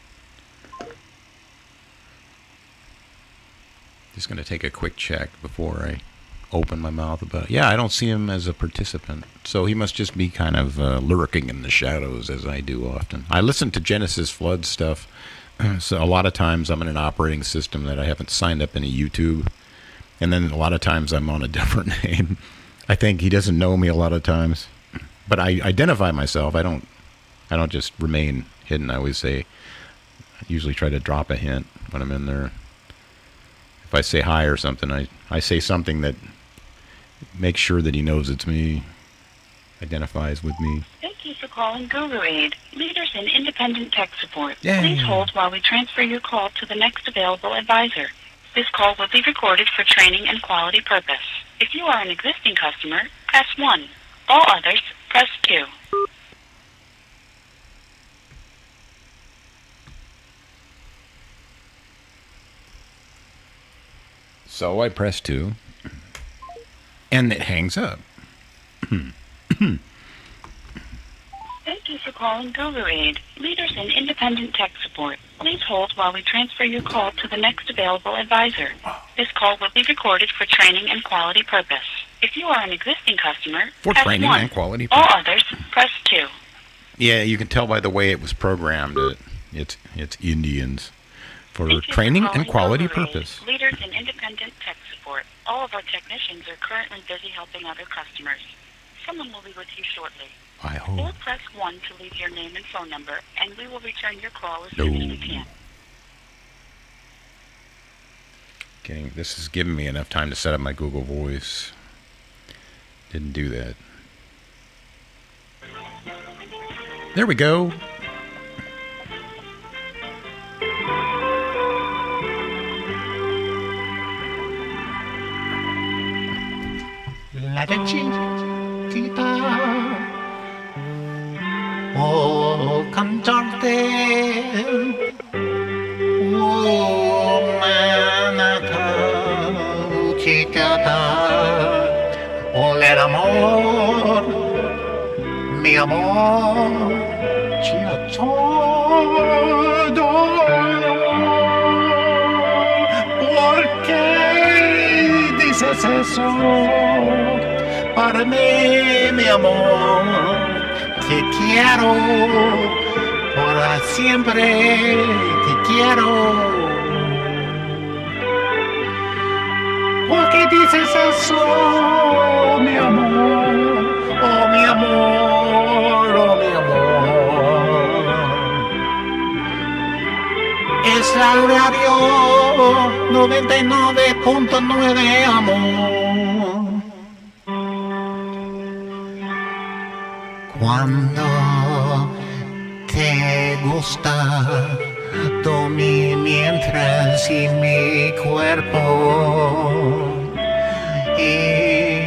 Just going to take a quick check before I open my mouth about it. Yeah, I don't see him as a participant. So he must just be kind of lurking in the shadows, as I do often. I listen to Genesis Flood stuff. So a lot of times I'm in an operating system that I haven't signed up into YouTube. And then a lot of times I'm on a different name. I think he doesn't know me a lot of times. But I identify myself. I don't just remain hidden. I always say, I usually try to drop a hint when I'm in there. If I say hi or something, I say something that makes sure that he knows it's me, identifies with me. Thank you for calling Guru Aid, leaders in independent tech support. Yay. Please hold while we transfer your call to the next available advisor. This call will be recorded for training and quality purpose. If you are an existing customer, press 1. All others, press 2. So I press 2, and it hangs up. Thank you for calling GoGoAid, leaders in independent tech support. Please hold while we transfer your call to the next available advisor. This call will be recorded for training and quality purpose. If you are an existing customer, For press training 1. and quality All purpose. others, press 2. Yeah, you can tell by the way it was programmed that it's Indians. For Thank you training calling and quality GoGoAid, purpose. leaders in independent tech support. All of our technicians are currently busy helping other customers. Someone will be with you shortly. I Or hope. press 1 to leave your name and phone number, and we will return your call as soon as we can. Okay, this is giving me enough time to set up my Google Voice. Didn't do that. There we go. La chiquita o cantarte manata chiquita oler amor mi amor ci todo ¿por qué dices eso? Para mí, mi amor, te quiero, por siempre te quiero. ¿Por qué dices eso, mi amor? Oh, mi amor, oh, mi amor. Es la radio 99.9, amor. Cuando te gusta mientras y mi cuerpo y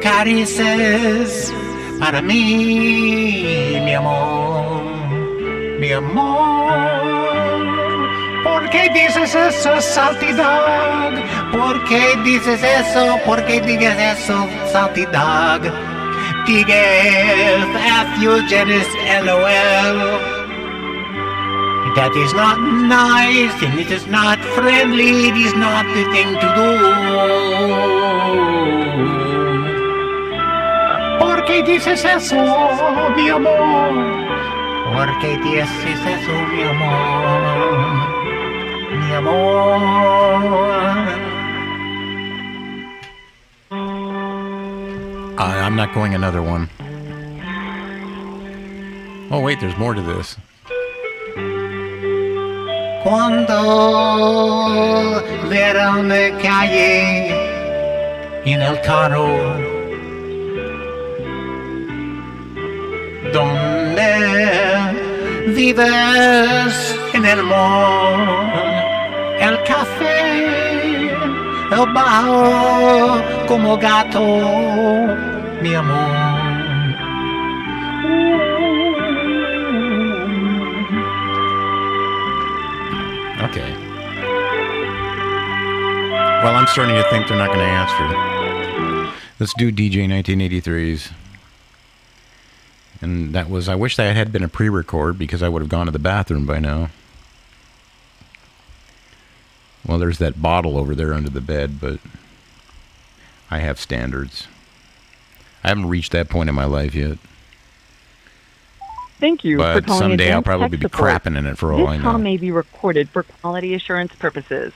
caricias para mí, mi amor, mi amor. ¿Por qué dices eso, Salty Dog? ¿Por qué dices eso? ¿Por qué dices eso, Salty Dog? Digas F-U-G-E-N-S LOL. That is not nice, and it is not friendly, it is not the thing to do. ¿Por qué dices eso, mi amor? ¿Por qué dices eso, mi amor? Mi amor. I'm not going another one. Oh, wait, there's more to this. Cuando verán la calle en el carro, donde vives en el mall, el café, el bajo como gato, mi amor. Okay. Well, I'm starting to think they're not going to answer. Let's do DJ 1983's. And that was, I wish that had been a pre-record because I would have gone to the bathroom by now. Well, there's that bottle over there under the bed, but I have standards. I haven't reached that point in my life yet. Thank you for But calling someday I'll Advanced probably Tech be Support. crapping in it for all I This call know. may be recorded for quality assurance purposes.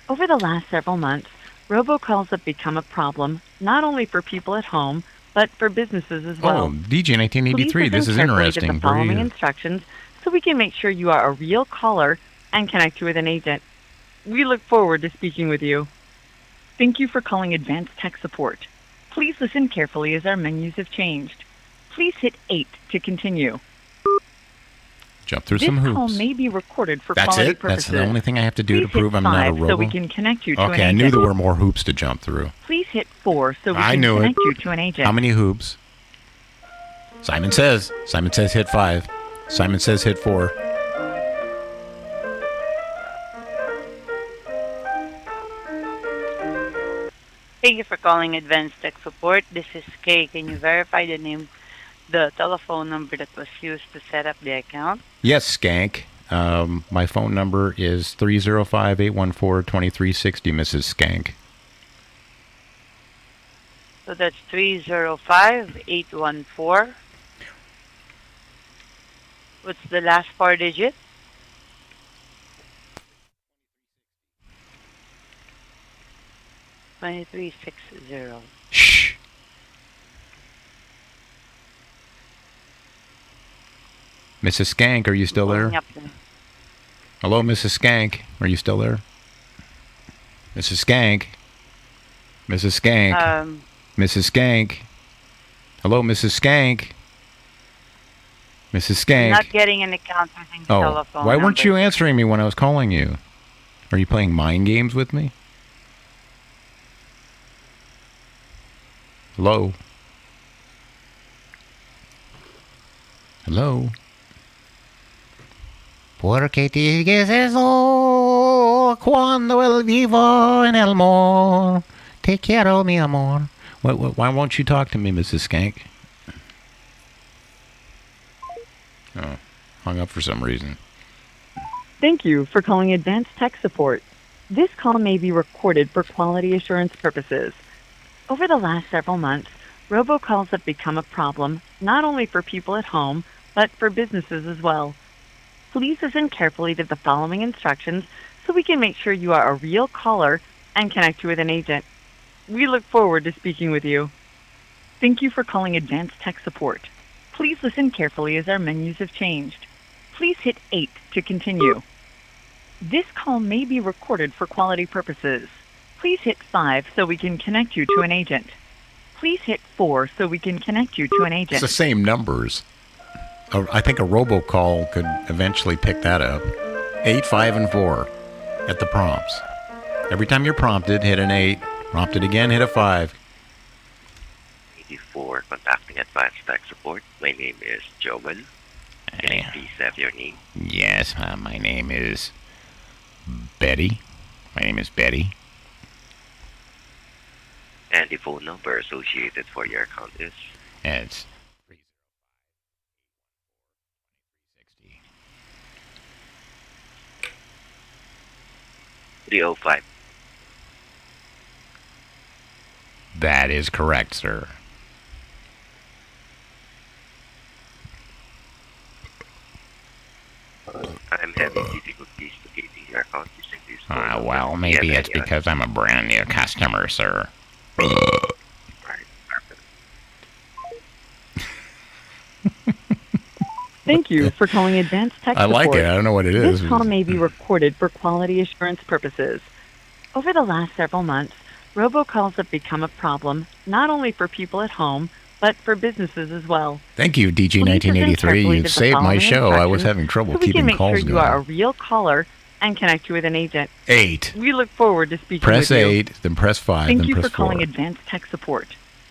Over the last several months, robocalls have become a problem, not only for people at home, but for businesses as well. Oh, DJ 1983, Please this listen is carefully interesting. to the following Breathe. instructions so we can make sure you are a real caller and connect you with an agent. We look forward to speaking with you. Thank you for calling Advanced Tech Support. Please listen carefully as our menus have changed. Please hit 8 to continue. Jump through This some call hoops. may be recorded for That's quality it? purposes. That's the only thing I have to do to Please hit prove I'm not a 5 robo? so we can connect you to an Okay, I agent. knew there were more hoops to jump through. Please hit 4 so we I can knew it. connect you to an agent. How many hoops? Simon says. Simon says hit 5. Simon says hit 4. Thank you for calling Advanced Tech Support. This is Kay. Can you verify the telephone number that was used to set up the account? Yes, Skank. My phone number is 305-814-2360, Mrs. Skank. So that's 305-814. What's the last four digits? $2360. Shh. Mrs. Skank, are you still there? Hello, Mrs. Skank. Are you still there? Mrs. Skank. Mrs. Skank. Mrs. Skank. Hello, Mrs. Skank. Mrs. Skank. I'm not getting an account using the telephone why weren't number. you answering me when I was calling you? Are you playing mind games with me? Hello? Hello? Porque te eso cuando el vivo en el amor. Te quiero, mi amor. Why won't you talk to me, Mrs. Skank? Oh, hung up for some reason. Thank you for calling Advanced Tech Support. This call may be recorded for quality assurance purposes. Over the last several months, robocalls have become a problem not only for people at home, but for businesses as well. Please listen carefully to the following instructions so we can make sure you are a real caller and connect you with an agent. We look forward to speaking with you. Thank you for calling Advanced Tech Support. Please listen carefully as our menus have changed. Please hit 8 to continue. This call may be recorded for quality purposes. Please hit 5 so we can connect you to an agent. Please hit 4 so we can connect you to an agent. It's the same numbers. I think a robocall could eventually pick that up. 8, 5, and 4 at the prompts. Every time you're prompted, hit an 8. Prompted again, hit a 5. Thank you for contacting Advanced Tech Support. My name is Jovan. Can I please have your name? Yes, my name is Betty. My name is Betty. And the phone number associated for your account is? It's 305. That is correct, sir. I'm having difficulties locating your account using this phone number. Well, maybe it's because I'm a brand new customer, sir. Thank you for calling Advanced Tech I Support. like it. I don't know what it is. This call may be recorded for quality assurance purposes. Over the last several months, robocalls have become a problem not only for people at home, but for businesses as well. Thank you, Please listen DG1983. carefully You to the saved my following show. I was instructions having trouble so we can keeping make calls sure you going. are a real caller and connect you with an agent. 8. We look forward to speaking Press with you. 8, then press 5, Thank then you press for calling 4. Advanced Tech Support.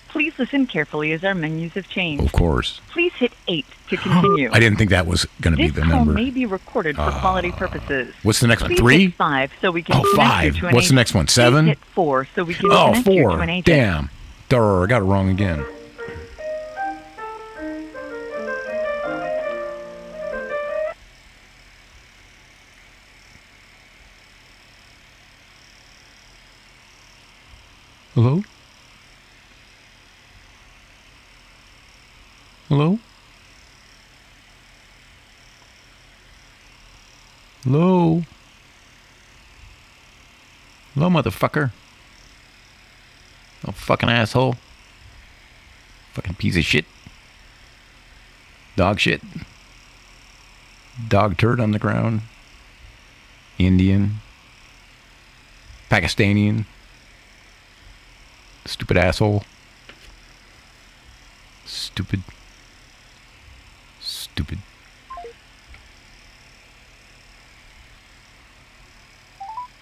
Please listen carefully as our menus have changed. Of course. Please hit 8 to continue. I didn't think that was going to be This the call number. may be recorded for quality purposes. What's the next one? Please 3? hit 5 so we can Oh, connect 5. you to an What's the agent. next one? Please 7? hit 4 so we can Oh, connect you to 4. an agent. Damn. Durr, I got it wrong again. Hello? Hello? Hello? Hello, motherfucker. Oh, fucking asshole. Fucking piece of shit. Dog shit. Dog turd on the ground. Indian. Pakistani. Stupid asshole. Stupid. Stupid.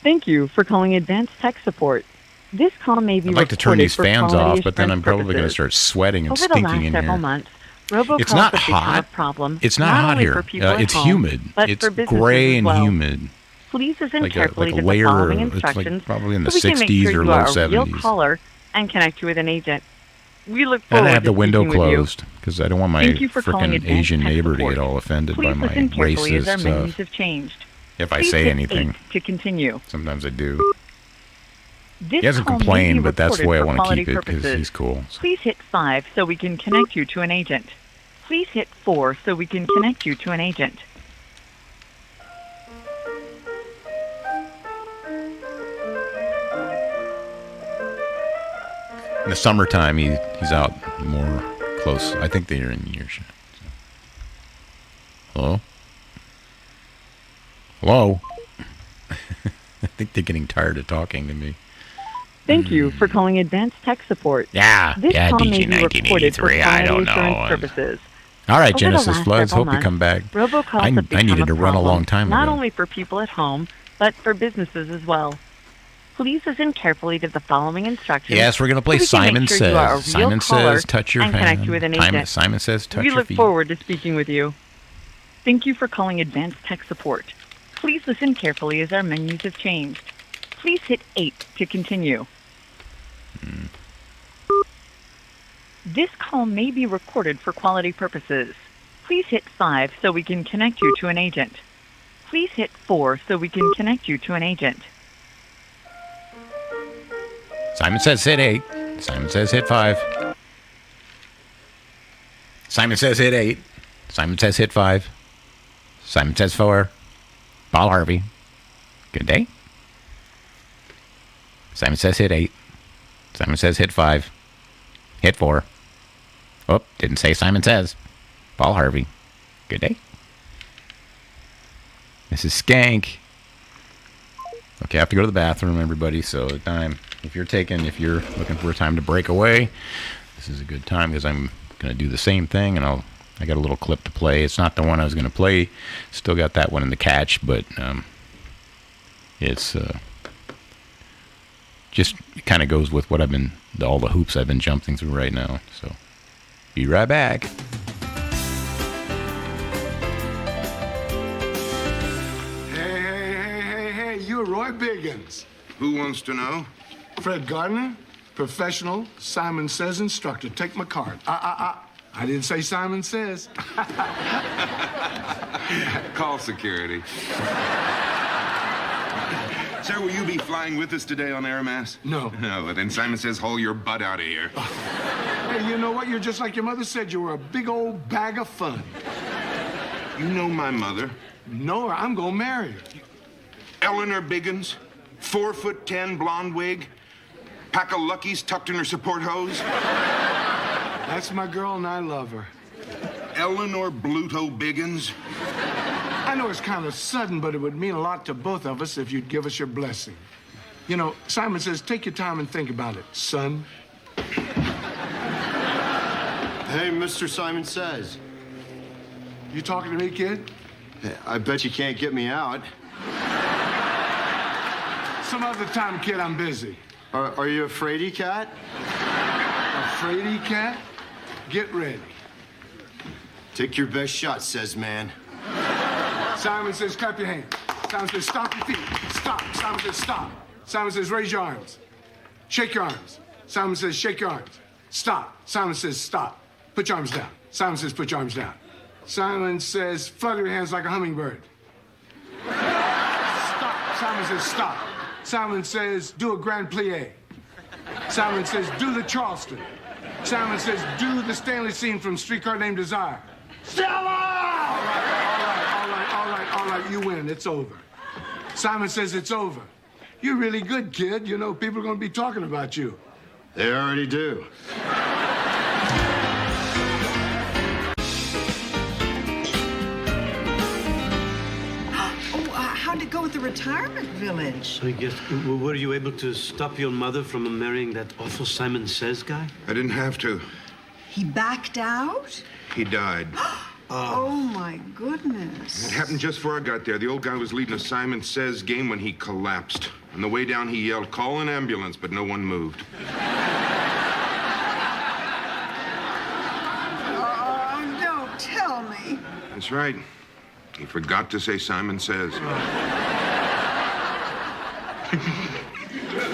Thank you for calling Advanced Tech Support. This call may be I'd like to turn recorded these for fans quality off, but then I'm assurance probably going to purposes. start sweating and Over the stinking last in several here. months, robocalls It's not have become hot. a problem. It's not hot only here. For people at It's home, humid. But It's for businesses gray as and well. humid. Please listen Like carefully a to the layer following of, it's instructions like probably in the so we can make 60s sure or you low are a real 70s. caller and connect you with an agent. We look And forward I have the to window speaking with you. closed because I don't want my Thank you for calling frickin' Advanced Asian Tech neighbor to Support. get all offended Please by my listen carefully as our racist menus have changed. if I Please say hit anything. 8 to continue. Sometimes I do. This He hasn't call may be complained, but that's the way I recorded for want to keep quality it because purposes. he's cool. Please hit 5 so we can connect you to an agent. Please hit 4 so we can connect you to an agent. In the summertime, he's out more close. I think they're in earshot. Hello? Hello? I think they're getting tired of talking to me. Thank you for calling Advanced Tech Support. Yeah, This yeah, call DG may be recorded for 1983, I quality don't know. assurance purposes. All right, Over the Genesis last Floods, several hope you months, come back. robocalls I have become needed a to run a problem, long time not ago. only for people at home, but for businesses as well. Please listen carefully to the following instructions. Yes, we're going to play so we can Simon make sure you are a Says. real Simon caller Says, touch your and connect you with an hand. agent. Simon Says, touch We your look feet. forward to speaking with you. Thank you for calling Advanced Tech Support. Please listen carefully as our menus have changed. Please hit 8 to continue. This call may be recorded for quality purposes. Please hit 5 so we can connect you to an agent. Please hit 4 so we can connect you to an agent. Simon Says, hit 8. Simon Says, hit 5. Simon Says, hit 8. Simon Says, hit 5. Simon Says, 4. Paul Harvey. Good day. Simon Says, hit 8. Simon Says, hit 5. Hit 4. Oh, didn't say Simon Says. Paul Harvey. Good day. This is Skank. Okay, I have to go to the bathroom, everybody, so if you're looking for a time to break away, this is a good time because I'm going to do the same thing, and I got a little clip to play. It's not the one I was going to play. Still got that one in the catch, but it's just kind of goes with what all the hoops I've been jumping through right now. So, be right back. Hey, you're Roy Biggins. Who wants to know? Fred Gardner, professional Simon Says instructor. Take my card. I didn't say Simon Says. Call security. Sir, will you be flying with us today on Air Mass? No. No, well, then Simon Says haul your butt out of here. Hey, you know what? You're just like your mother said. You were a big old bag of fun. You know my mother. No, I'm gonna marry her. Eleanor Biggins, 4'10", blonde wig, pack of Luckies tucked in her support hose. That's my girl, and I love her. Eleanor Bluto Biggins. I know it's kind of sudden, but it would mean a lot to both of us if you'd give us your blessing. You know, Simon Says, take your time and think about it, son. Hey, Mr. Simon Says. You talking to me, kid? I bet you can't get me out. Some other time, kid, I'm busy. Are you a fraidy cat? A fraidy cat? Get ready. Take your best shot, Says man. Simon Says, clap your hands. Simon Says, stomp your feet. Stop. Simon Says, stop. Simon Says, raise your arms. Shake your arms. Simon Says, shake your arms. Stop. Simon Says, stop. Put your arms down. Simon Says, put your arms down. Simon Says, flutter your hands like a hummingbird. Stop. Simon Says, stop. Simon Says, do a grand plie. Simon Says, do the Charleston. Simon Says, do the Stanley scene from Streetcar Named Desire. Stella! All right, you win. It's over. Simon Says it's over. You're really good, kid. You know, people are going to be talking about you. They already do. How'd it go with the retirement village? I guess, were you able to stop your mother from marrying that awful Simon Says guy? I didn't have to. He backed out? He died. Oh, my goodness. It happened just before I got there. The old guy was leading a Simon Says game when he collapsed. On the way down, he yelled, "Call an ambulance," but no one moved. Oh, don't tell me. That's right. He forgot to say Simon Says.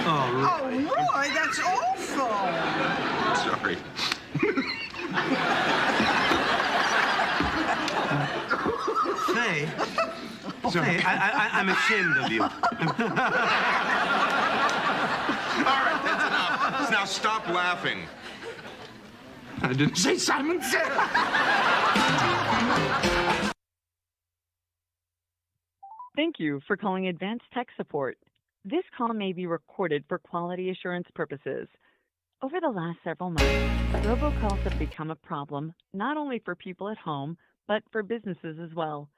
Oh, Roy, that's awful. Sorry. Faye. Faye, I'm ashamed of you. All right, that's enough. Now stop laughing. I didn't say Simon said. Thank you for calling Advanced Tech Support. This call may be recorded for quality assurance purposes. Over the last several months, robocalls have become a problem not only for people at home, but for businesses as well.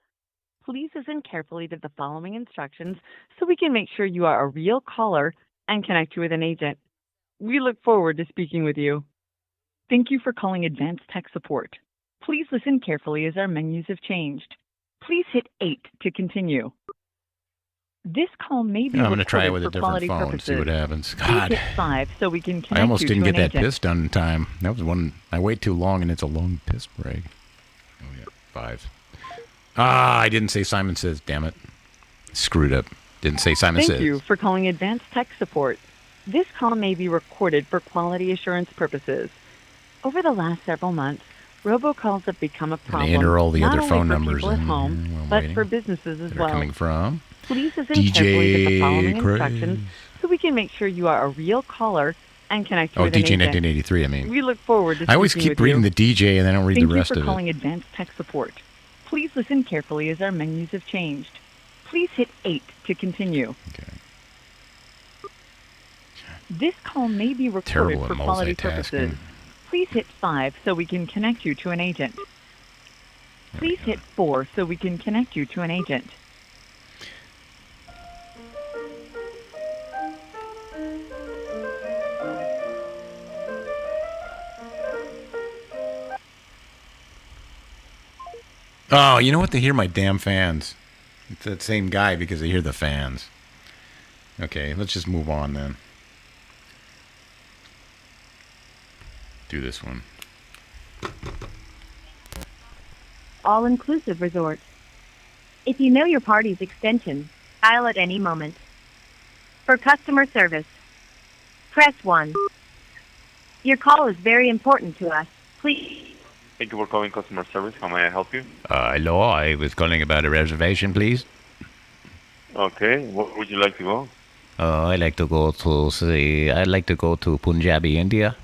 Please listen carefully to the following instructions so we can make sure you are a real caller and connect you with an agent. We look forward to speaking with you. Thank you for calling Advanced Tech Support. Please listen carefully as our menus have changed. Please hit 8 to continue. This call may be I'm going to try it recorded with a for different quality phone, purposes. see what happens. Please God. hit 5 so we can connect I almost you didn't to get an that agent. piss done in time. That was one. I wait too long, and it's a long piss break. Oh, yeah. 5. I didn't say Simon Says, damn it. Screwed up. Didn't say Simon Thank Says. you for calling Advanced Tech Support. This call may be recorded for quality assurance purposes. Over the last several months, robocalls have become a problem enter all the not other only phone for numbers people at in home, here while but waiting. for businesses as That are well. coming from Please listen DJ carefully to the following Craig. instructions so we can make sure you are a real caller and connect you Oh, with an DJ agent. 1983, I mean. We look forward to I always speaking keep with reading you. the DJ, and I don't read Thank the rest you for of calling it. Advanced Tech Support. Please listen carefully as our menus have changed. Please hit 8 to continue. Okay. This call may be recorded Terrible for at quality multitasking. purposes. Please hit 5 so we can connect you to an agent. Please hit 4 so we can connect you to an agent. Oh, you know what? They hear my damn fans. It's that same guy because they hear the fans. Okay, let's just move on then. Do this one. All-inclusive resort. If you know your party's extension, dial at any moment. For customer service, press 1. Your call is very important to us. Please. Thank you for calling customer service. How may I help you? Hello, I was calling about a reservation, please. Okay, where would you like to go? I'd like to go to Punjabi, India.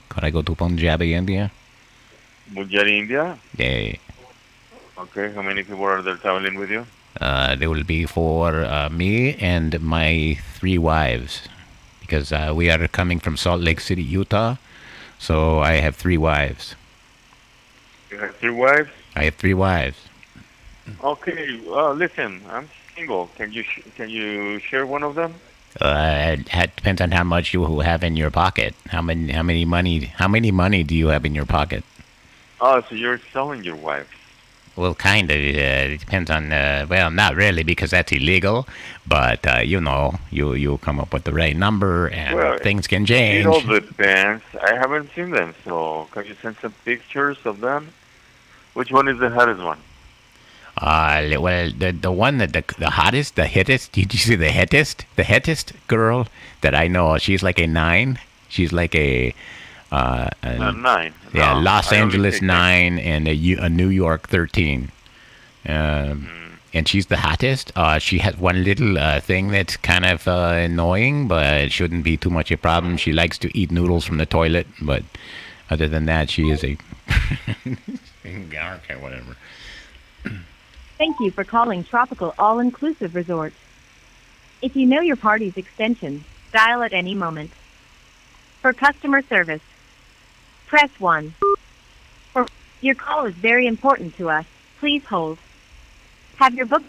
Could I go to Punjabi, India? Punjabi, India? Yeah. Okay, how many people are there traveling with you? There will be for me and my 3 wives. Because we are coming from Salt Lake City, Utah. So I have 3 wives. You have 3 wives? I have 3 wives. Okay, listen, I'm single. Can you share one of them? It depends on how much you have in your pocket. How many money do you have in your pocket? Oh, so you're selling your wife? Well, kind of. It depends on. Well, not really because that's illegal. But you come up with the right number, and Well, things can change. It all depends. I haven't seen them, so can you send some pictures of them? Which one is the hottest one? Well, the one that the hottest, the hittest. Did you see the hittest? The hittest girl that I know. She's like a 9. She's like a 9. Yeah, No, Los I only Angeles take 9 and a New York 13. And she's the hottest. She has one little thing that's kind of annoying, but it shouldn't be too much a problem. She likes to eat noodles from the toilet, but other than that, she is a... Okay, whatever. Thank you for calling Tropical All-Inclusive Resort. If you know your party's extension, dial at any moment. For customer service, press 1. Your call is very important to us. Please hold. Have your book...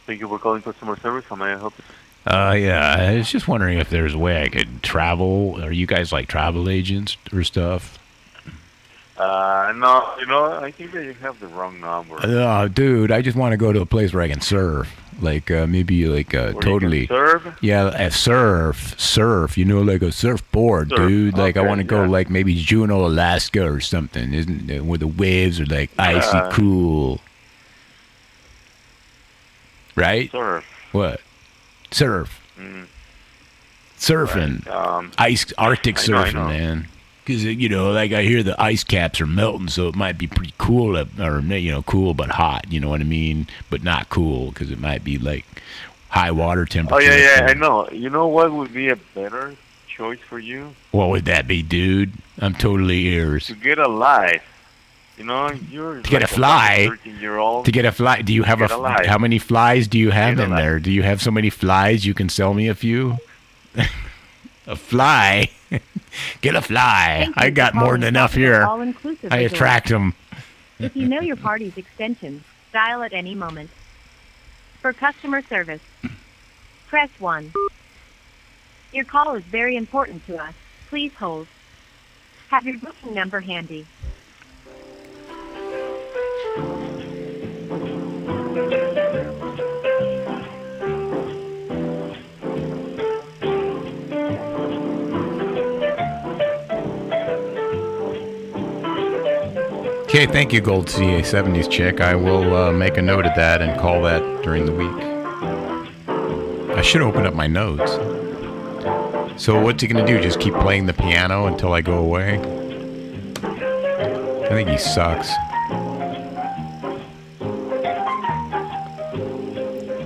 Thank you for calling customer service. How may I help you? Yeah, I was just wondering if there's a way I could travel. Are you guys like travel agents or stuff? No, I think that you have the wrong number. Dude, I just want to go to a place where I can surf. Like, maybe like totally. You can surf? Yeah, surf. You know, like a surfboard, dude. Like, I want to go like maybe Juneau, Alaska or something, isn't it? Where the waves are like icy cool. Right? Surf. What? Surf. Surfing. Ice Arctic I know, surfing, man. Because, like I hear the ice caps are melting, so it might be pretty cool, cool but hot, you know what I mean? But not cool, because it might be like high water Oh, temperature. yeah, I know. You know what would be a better choice for you? What would that be, dude? I'm totally ears. To get a life. You're To get a fly. 13-year-old. To get a fly. Do you have Get a life. how many flies do you have Get a in life. there? Do you have so many flies you can sell me a few? A fly? Get a fly. Thank you I for got more calling than enough Tropical here. All-Inclusive I Resort. attract them. If you know your party's extension, dial at any moment. For customer service, press 1. Your call is very important to us. Please hold. Have your booking number handy. Okay, thank you, Gold CA70s chick. I will make a note of that and call that during the week. I should open up my notes. So what's he going to do? Just keep playing the piano until I go away? I think he sucks.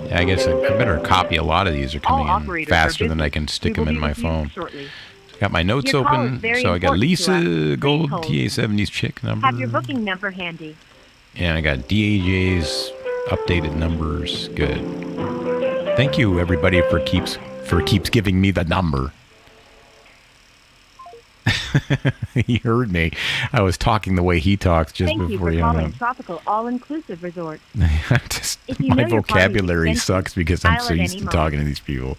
Yeah, I guess I better copy a lot of these. Are coming in faster than I can stick them in my phone. Got my notes Your call is open, very so I got important to us. Lisa Gold hold. TA70's chick number. Have your booking number handy. And I got DAJ's updated numbers. Good. Thank you everybody for keeps giving me the number. He heard me. I was talking the way he talks just Thank you before for he hung calling up. Tropical All-Inclusive Resort. If you My know your party's vocabulary extension, sucks because I'm dial so at used any to moment. talking to these people.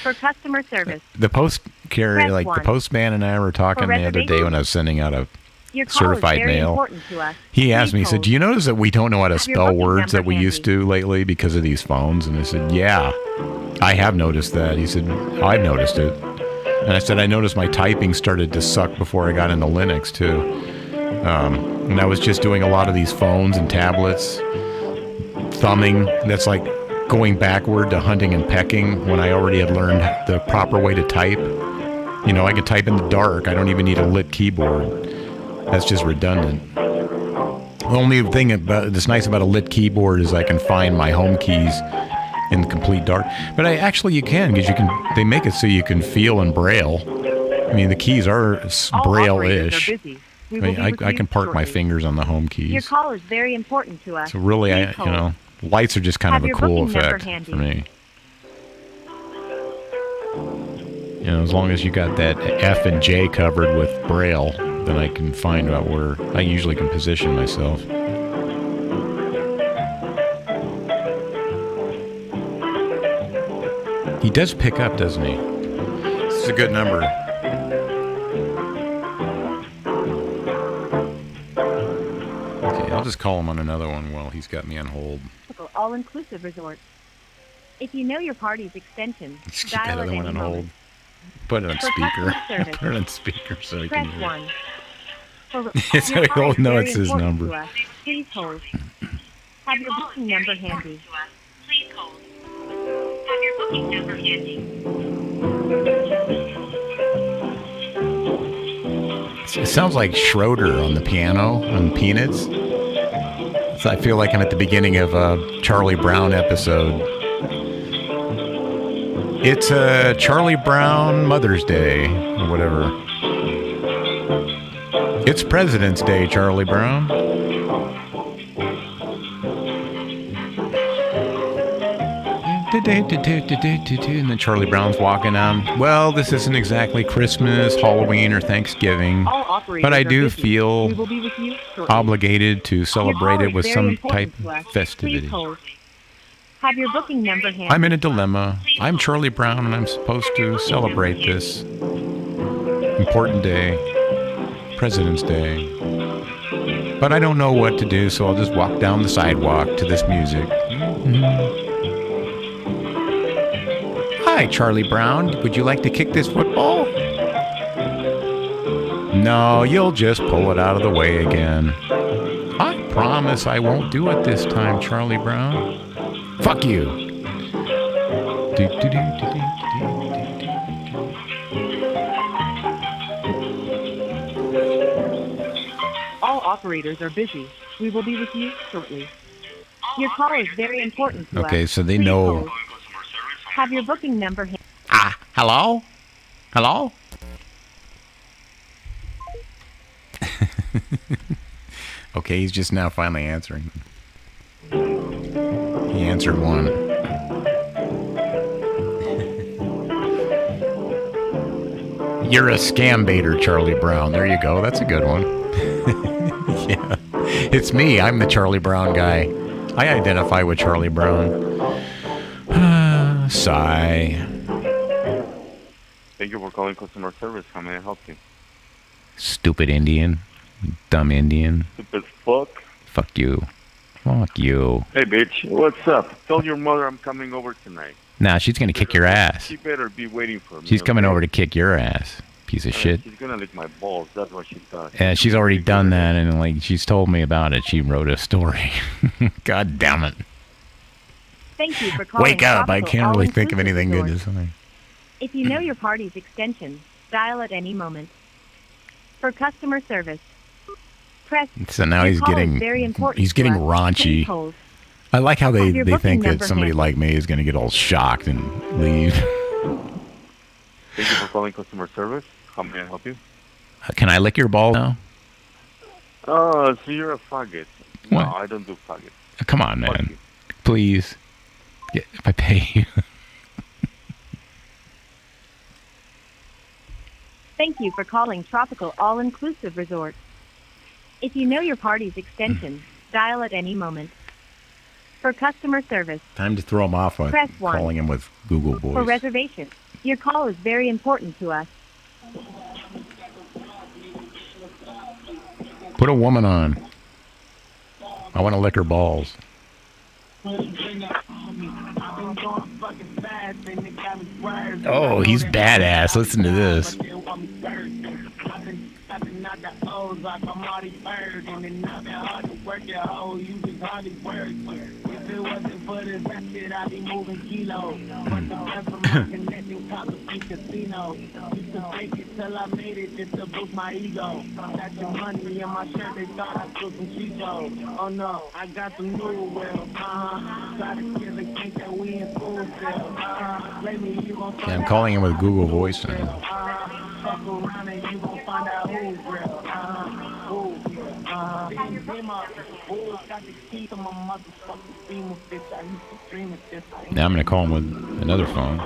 For customer service, The post carrier, Press like the 1. postman and I were talking the other day when I was sending out a your call certified is very mail. important to us. He asked me, he said, do you notice that we don't know how to Have your spell booking words that number we handy. used to lately because of these phones? And I said, yeah, I have noticed that. He said, I've noticed it. And I said, I noticed my typing started to suck before I got into Linux, too. And I was just doing a lot of these phones and tablets, thumbing. That's like going backward to hunting and pecking when I already had learned the proper way to type. I could type in the dark. I don't even need a lit keyboard. That's just redundant. The only thing that's nice about a lit keyboard is I can find my home keys in the complete dark. But you can, because they make it so you can feel in Braille. I mean, the keys are Braille-ish. I can park my fingers on the home Your keys. call is very important to us. So really, Please hold. lights are just kind Have of a your cool booking number effect handy. for me. As long as you got that F and J covered with Braille, then I can find out where I usually can position myself. He does pick up, doesn't he? This is a good number. Okay, I'll just call him on another one while he's got me on hold. Tropical All-Inclusive Resort. If you know your party's extension, Let's keep dial that at other any one on hold. moment. Put it on For speaker. customer service, Put it on speaker so I Press can hear 1. it. For So your he call won't is know very it's his important number. to us. Please hold. Have your booking number handy. Please hold. Have your booking number handy. It sounds like Schroeder on the piano on Peanuts. So I feel like I'm at the beginning of a Charlie Brown episode. It's a Charlie Brown Mother's Day or whatever. It's President's Day, Charlie Brown. And then Charlie Brown's walking on. Well, this isn't exactly Christmas, Halloween, or Thanksgiving, All operators but I are do busy. feel We will be with you shortly. obligated to celebrate it with Very some important type to us. of festivity. Please hold. Have your booking number handy. I'm in a dilemma. I'm Charlie Brown, and I'm supposed to celebrate this important day, President's Day. But I don't know what to do, so I'll just walk down the sidewalk to this music. Hi, Charlie Brown. Would you like to kick this football? No, you'll just pull it out of the way again. I promise I won't do it this time, Charlie Brown. Fuck you. operators are busy. We will be with you shortly. Your call is very important to us. Okay, so they Please know. hold. Have your booking number handy. Hello? Hello? Okay, he's just now finally answering. He answered one. You're a scam baiter, Charlie Brown. There you go. That's a good one. Yeah. It's me. I'm the Charlie Brown guy. I identify with Charlie Brown. Sigh. Thank you for calling customer service. How may I help you? Stupid Indian. Dumb Indian. Stupid fuck. Fuck you. Fuck you. Hey, bitch. What's up? Tell your mother I'm coming over tonight. Nah, she's gonna kick your ass. She better be waiting for me. She's coming okay? over to kick your ass. Piece of shit. She's gonna lick my balls. That's what she does. And she's already done that, and like she's told me about it. She wrote a story. God damn it. Thank you for calling. Wake up. I Tropical can't really think of All-Inclusive anything good to Resort. say. If you know your party's extension, dial at any moment. For customer service, press. So now Your he's call is getting very important he's to getting us. raunchy. Please hold. I like how they Have your think booking that number somebody handy. like me is going to get all shocked and leave. Thank you for calling customer service. How may I help you? Can I lick your ball now? Oh, so you're a faggot. No, What? I don't do faggot. Come on, man. Please. Yeah, if I pay you. Thank you for calling Tropical All-Inclusive Resort. If you know your party's extension, dial at any moment. For customer service, Time to throw him off on Press 1. calling him with Google for Voice. reservation, your call is very important to us. Put a woman on. I want to lick her balls. Oh, he's badass. Listen to this. Oh no, I got the new wheel. Try to kill the cake that we in school still. Lately you gon' Yeah, I'm calling him with Google Voice now. fuck around and you gon' find out who's real. Got the key to my motherfucking beamer, bitch. I used to dream of this. Now I'm going to call him with another phone.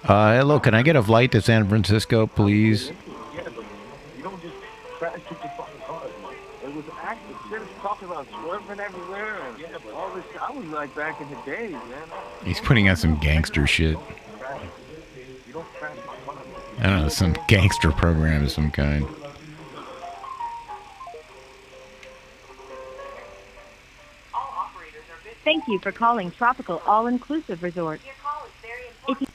Hello, can I get a flight to San Francisco, please? Yeah, but you don't just crash into fucking cars, man. It was active. Shit is talking about swerving everywhere and yeah, but all this. I was like back in the days, man. He's putting on some gangster shit. You don't crash into cars. I don't know, some gangster program of some kind. Thank you for calling Tropical All-Inclusive Resort. If you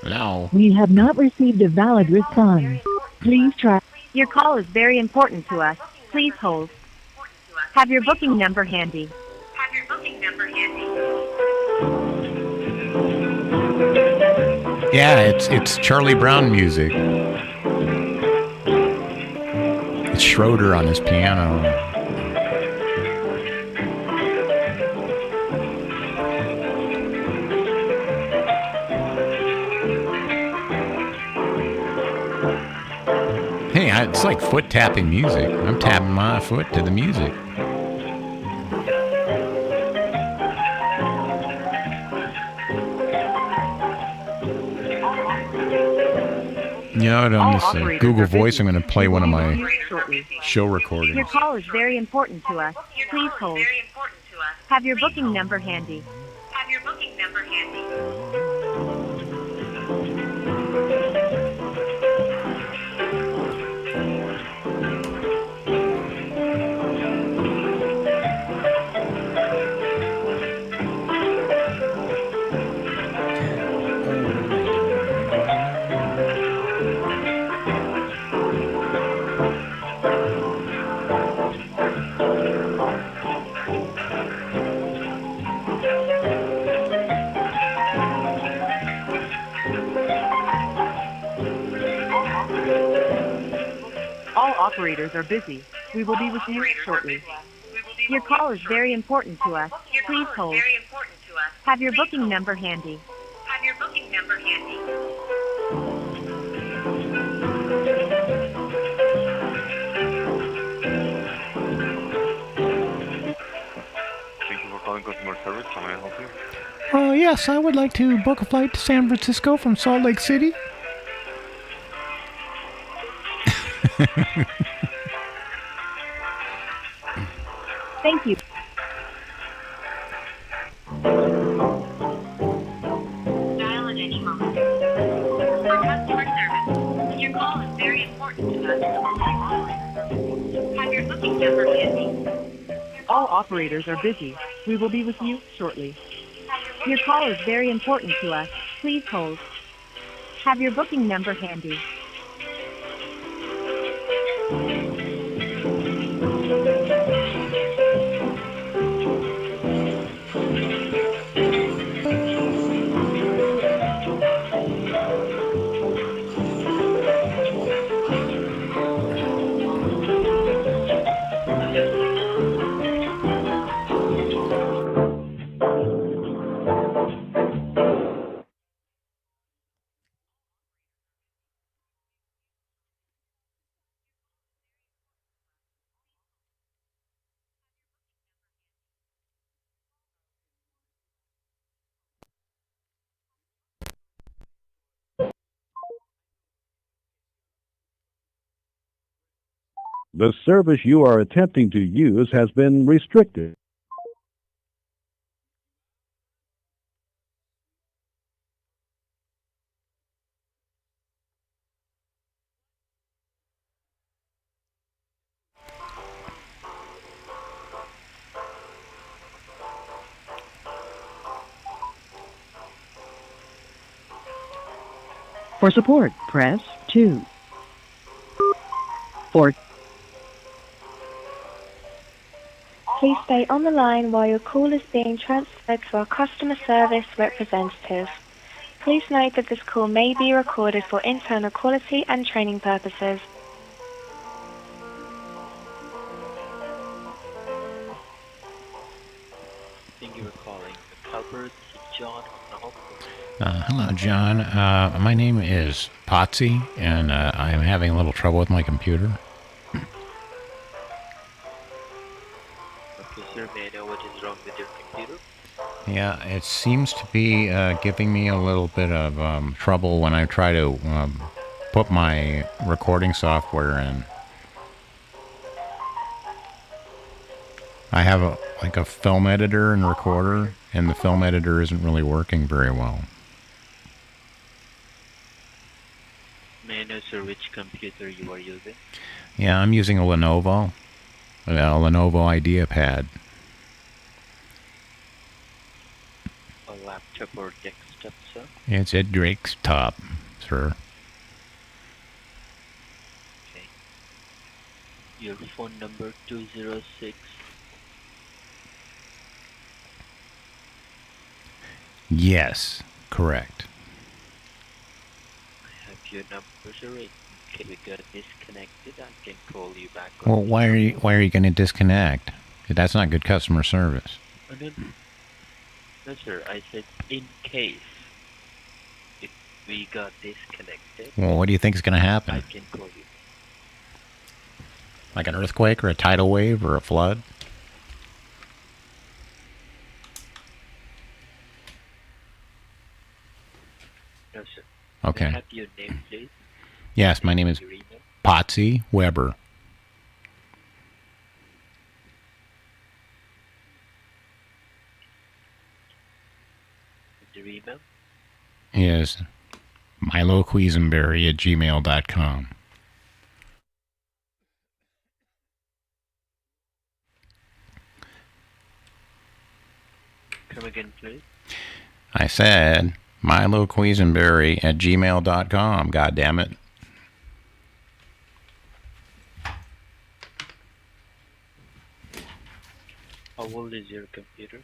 No. We have not received a valid response. Please try. Your call is very important to us. Please hold. Have your booking number handy. Yeah, it's Charlie Brown music. It's Schroeder on his piano. Hey, it's like foot tapping music. I'm tapping my foot to the music. You know what, on this Google Voice, I'm going to play one of my show recordings. Your call is very important to us. Please hold. Have your booking number handy. All operators are busy. We will be with you shortly. Your call is very important to us. Please hold. Have your booking number handy. Thank you for calling customer service. How may I help you? Yes, I would like to book a flight to San Francisco from Salt Lake City. Thank you. Dial at any moment. For customer service, your call is very important to us. Have your booking number handy. All operators are busy. We will be with you shortly. Your call is very important to us. Please hold. Have your booking number handy. The service you are attempting to use has been restricted. For support, press 2. For Please stay on the line while your call is being transferred to our customer service representative. Please note that this call may be recorded for internal quality and training purposes. Thank you for calling. Albert, John, how can I help you? Hello, John. My name is Potsy, and I'm having a little trouble with my computer. Okay, sir, may I know what is wrong with your computer? Yeah, it seems to be giving me a little bit of trouble when I try to put my recording software in. I have a film editor and recorder, and the film editor isn't really working very well. May I know, sir, which computer you are using? Yeah, I'm using a Lenovo IdeaPad. A laptop or desktop, sir? It's a desktop, sir. Okay. Your phone number 206. Yes, correct. I have your number, sir. Okay, we got disconnected. I can call you back. Well, why are you going to disconnect? That's not good customer service. Oh, no, sir. I said in case if we got disconnected. Well, what do you think is going to happen? I can call you. Like an earthquake or a tidal wave or a flood? No, sir. Okay. May I have your name, please? Yes, my name is Potsy Weber. Your email? Is miloquisenberry@gmail.com. Come again, please. I said miloquisenberry@gmail.com. God damn it. How old is your computer?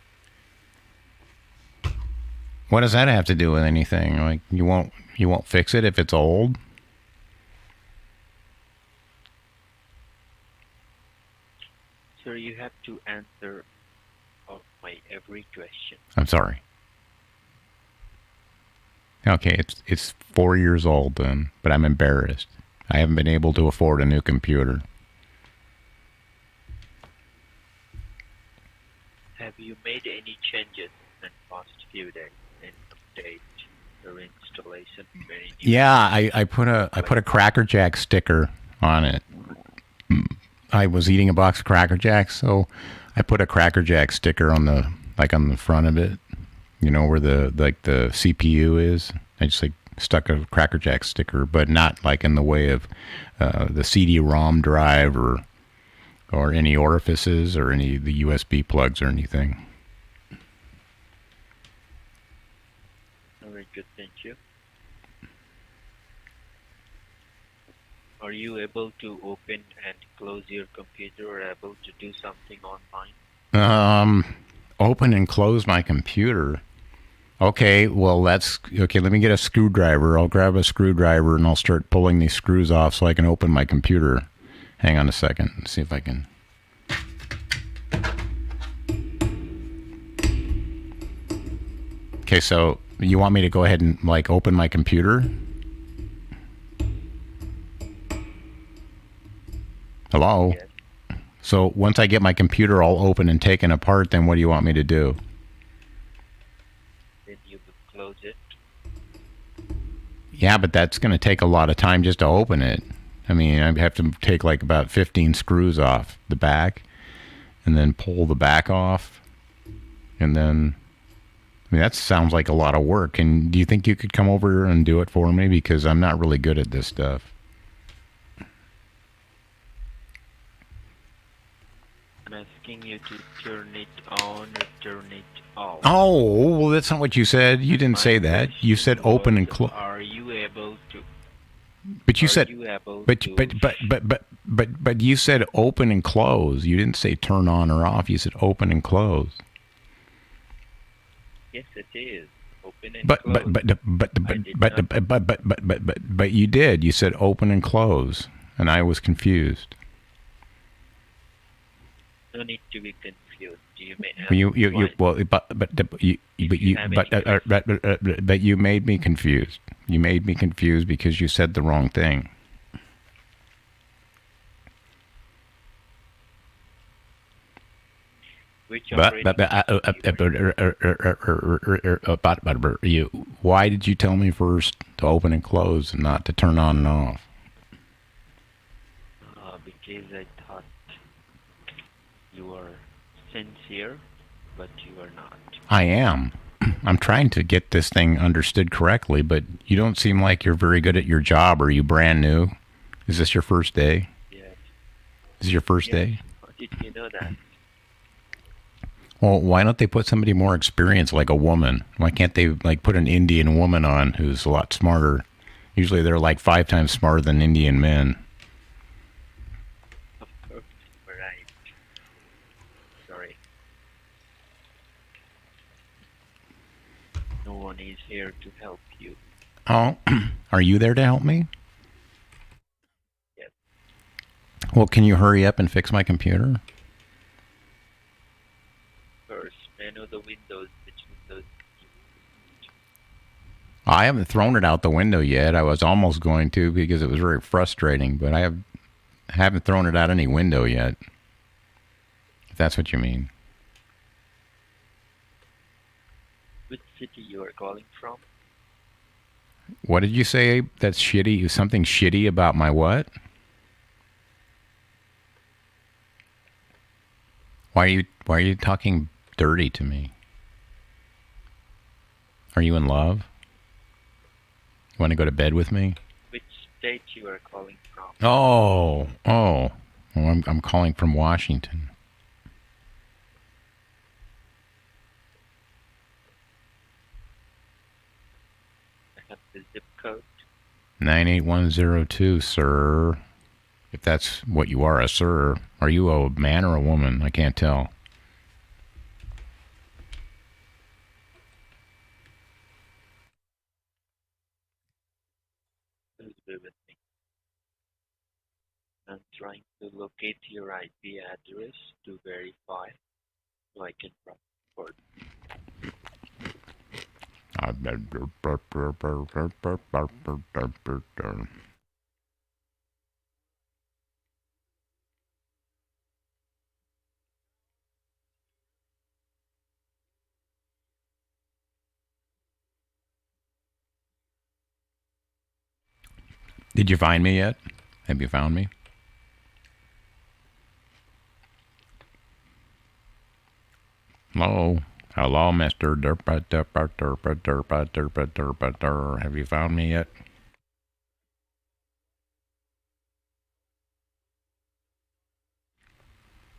What does that have to do with anything? Like you won't fix it if it's old? Sir, you have to answer of my every question. I'm sorry. Okay, it's 4 years old then, but I'm embarrassed. I haven't been able to afford a new computer. Have you made any changes in past few days in update or installation of any new Yeah, I put a Cracker Jack sticker on it. I was eating a box of Cracker Jacks, so I put a Cracker Jack sticker on the front of it. You know where the CPU is. I just stuck a Cracker Jack sticker, but not like in the way of the CD-ROM drive or any orifices or any of the USB plugs or anything. Very good, thank you. Are you able to open and close your computer or able to do something online? Open and close my computer. Okay, well that's okay. Let me get a screwdriver. I'll grab a screwdriver and I'll start pulling these screws off so I can open my computer. Hang on a second. Let's see if I can. Okay, so you want me to go ahead and open my computer? Hello? Yes. So once I get my computer all open and taken apart, then what do you want me to do? Then you would close it. Yeah, but that's going to take a lot of time just to open it. I mean, I have to take about 15 screws off the back and then pull the back off. And then, I mean, that sounds like a lot of work. And do you think you could come over and do it for me? Because I'm not really good at this stuff. I'm asking you to turn it on or turn it off. Oh, well, that's not what you said. You didn't say that. You said open and close. Are you able to? But you said, you able but to- but you said open and close. You didn't say turn on or off. You said open and close. Yes, it is. Open and But close. but you did. You said open and close, and I was confused. No need to be confused. You may ask Well, why. but you made me confused. You made me confused because you said the wrong thing. Which Why did you tell me first to open and close and not to turn on and off? Because I thought you were sincere, but you are not. I am. I'm trying to get this thing understood correctly, but you don't seem like you're very good at your job. Are you brand new? Is this your first day? Yes. Is this your first day? How did you know that? Well, why don't they put somebody more experienced, like a woman? Why can't they put an Indian woman on who's a lot smarter? Usually they're 5 times smarter than Indian men. Of course, right. Sorry. No one is here to help you. Oh, are you there to help me? Yes. Well, can you hurry up and fix my computer? First, I know the windows, which windows. I haven't thrown it out the window yet. I was almost going to because it was very frustrating, but I haven't thrown it out any window yet. If that's what you mean. Which city you are calling from? What did you say that's shitty? Something shitty about my what? Why are you talking dirty to me? Are you in love? You want to go to bed with me? Which state you are calling from? Oh. Well, I'm calling from Washington. I have the zip code. 98102, sir. If that's what you are, a sir. Are you a man or a woman? I can't tell. Please be with me. I'm trying to locate your IP address to verify so I can report. Did you find me yet? Have you found me? Hello? Hello, Mr. Derpa Derpa Derpa Derpa Derpa Derpa Der. Have you found me yet?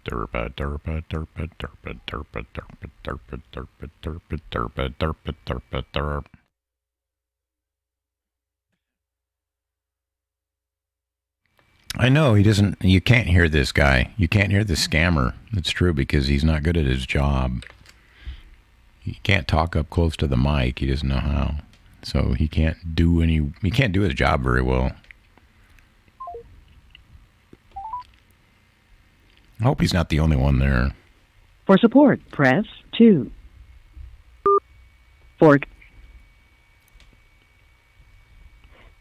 Derpa Derpa Derpa Derpa Derpa Derpa Derpa Derpa Derpa Derpa Derpa Derpa Derp. I know he doesn't. You can't hear this guy. You can't hear the scammer. It's true because he's not good at his job. He can't talk up close to the mic. He doesn't know how. So he can't do his job very well. I hope he's not the only one there. For support, press 2. For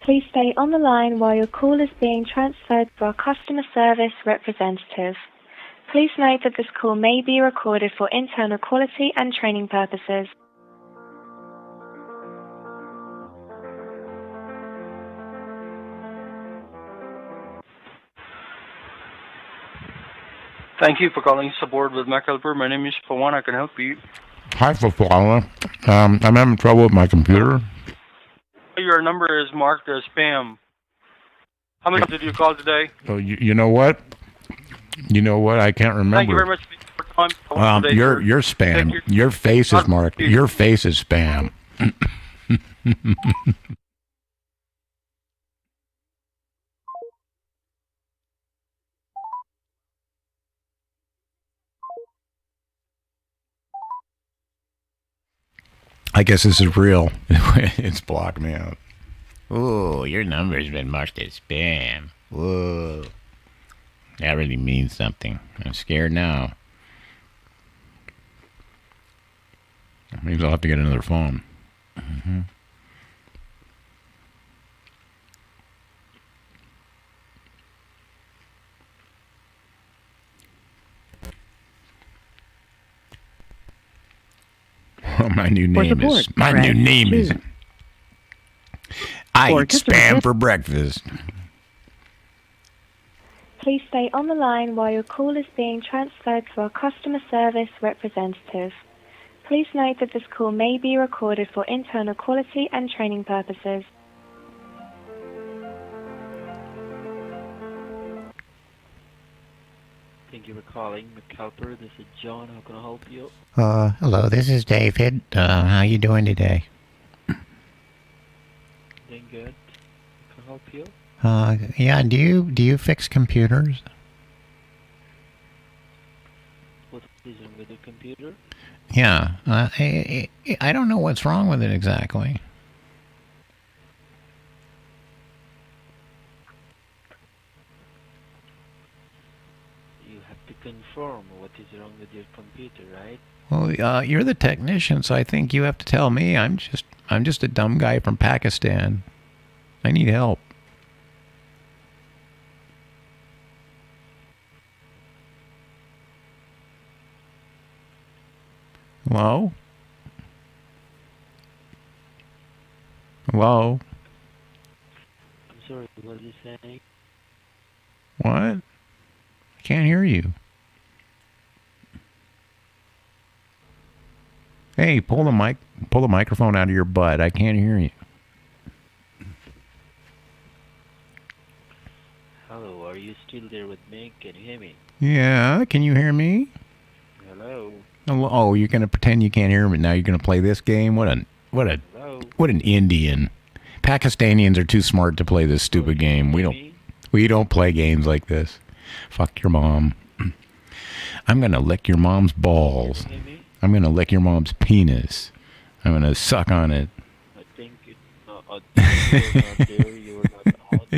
Please stay on the line while your call is being transferred to our customer service representative. Please note that this call may be recorded for internal quality and training purposes. Thank you for calling support with MacHelper. My name is Pawan. I can help you. Hi, Fafala. I'm having trouble with my computer. Your number is marked as spam. How many times did you call today? Oh, you know what? You know what? I can't remember. Thank you very much for your time. You're spam. Your face is marked. Your face is spam. I guess this is real. It's blocked me out. Ooh, your number's been marked as spam. Whoa. That really means something. I'm scared now. Maybe I'll have to get another phone. Mm-hmm. Oh, my new name is. I eat spam for breakfast. Please stay on the line while your call is being transferred to our customer service representative. Please note that this call may be recorded for internal quality and training purposes. Thank you for calling McAlper. This is John. How can I help you? Hello, this is David. How you doing today? Doing good. Can I help you? Yeah, do you fix computers? What is wrong with the computer? Yeah, I don't know what's wrong with it exactly. You have to confirm what is wrong with your computer, right? Well, you're the technician, so I think you have to tell me. I'm just a dumb guy from Pakistan. I need help. Hello? Hello? I'm sorry, what are you saying? What? I can't hear you. Hey, pull the microphone out of your butt. I can't hear you. Hello, are you still there with me? Can you hear me? Yeah, can you hear me? Hello? Oh, you're gonna pretend you can't hear me. Now you're gonna play this game? What an Indian. Pakistanians are too smart to play this stupid game. We don't play games like this. Fuck your mom. I'm gonna lick your mom's balls. I'm gonna lick your mom's penis. I'm gonna suck on it. I think you're not there. You're not out.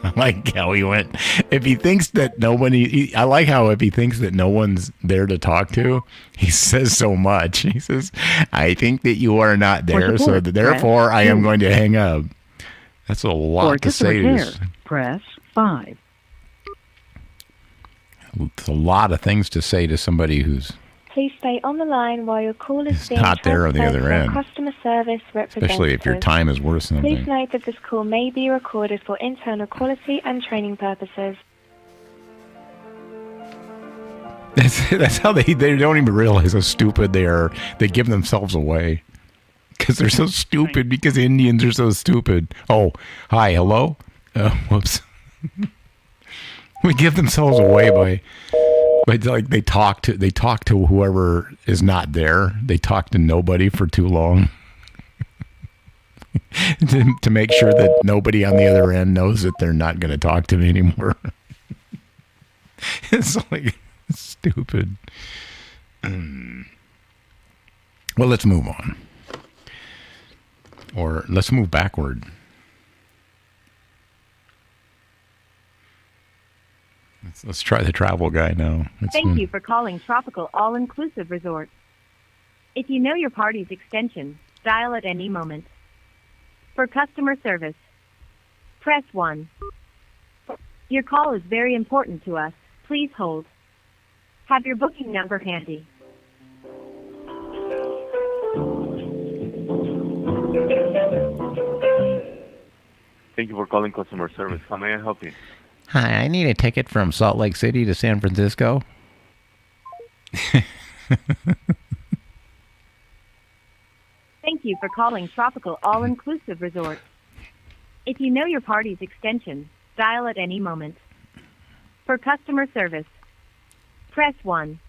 I like how he went. If he thinks that I like how if he thinks that no one's there to talk to, he says so much. He says, I think that you are not there, so therefore I am going to hang up. That's a lot to say to this. Press 5. It's a lot of things to say to somebody who's Please stay on the line while your call is being not there on the transferred other to a end. customer service representative. Especially if your time is worth something. Please note that this call may be recorded for internal quality and training purposes. That's how they don't even realize how stupid they are. They give themselves away because they're so stupid. Because Indians are so stupid. Oh, hi, hello. Whoops. We give themselves away by like they talk to whoever is not there. They talk to nobody for too long to make sure that nobody on the other end knows that they're not going to talk to me anymore. It's like stupid. Well, let's move on, or let's move backward. Let's try the travel guy now. Thank you for calling Tropical All-Inclusive Resort. If you know your party's extension, dial at any moment. For customer service, press 1. Your call is very important to us. Please hold. Have your booking number handy. Thank you for calling customer service. How may I help you? Hi, I need a ticket from Salt Lake City to San Francisco. Thank you for calling Tropical All-Inclusive Resort. If you know your party's extension, dial at any moment. For customer service, press 1.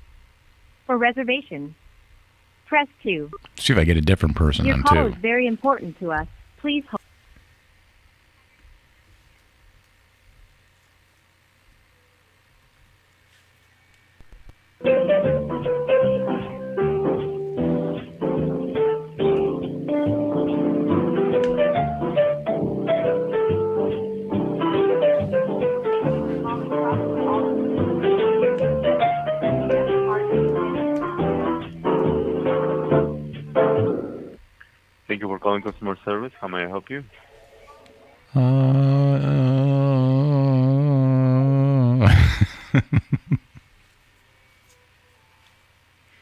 For reservation, press 2. See if I get a different person Your on call too. is very important to us. Please hold. Thank you for calling customer service. How may I help you?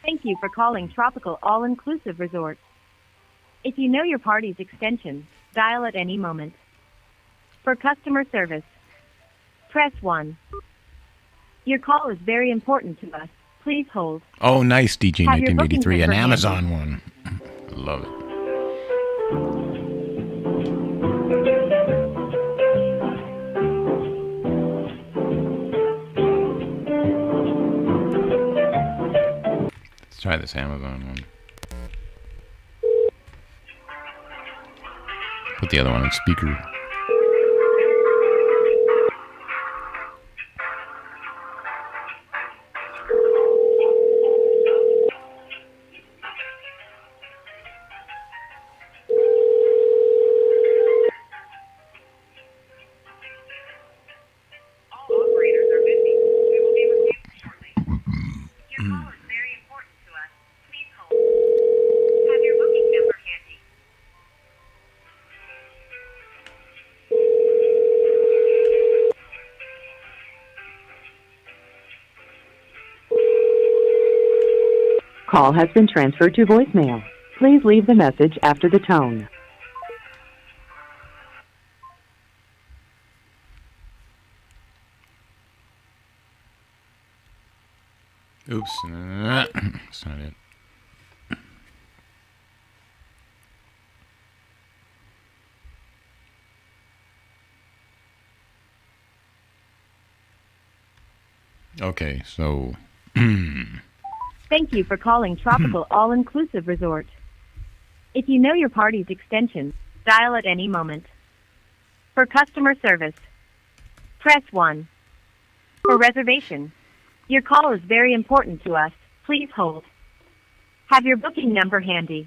Thank you for calling Tropical All-Inclusive Resort. If you know your party's extension, dial at any moment. For customer service, press 1. Your call is very important to us. Please hold. Oh, nice, DJ Have your 1983, booking an number Amazon one. Love it. Let's try this Amazon one. Put the other one on speaker. Call has been transferred to voicemail. Please leave the message after the tone. Oops. That's not it. Okay, so... Thank you for calling Tropical All-Inclusive Resort. If you know your party's extension, dial at any moment. For customer service, press 1. For reservation. Your call is very important to us. Please hold. Have your booking number handy.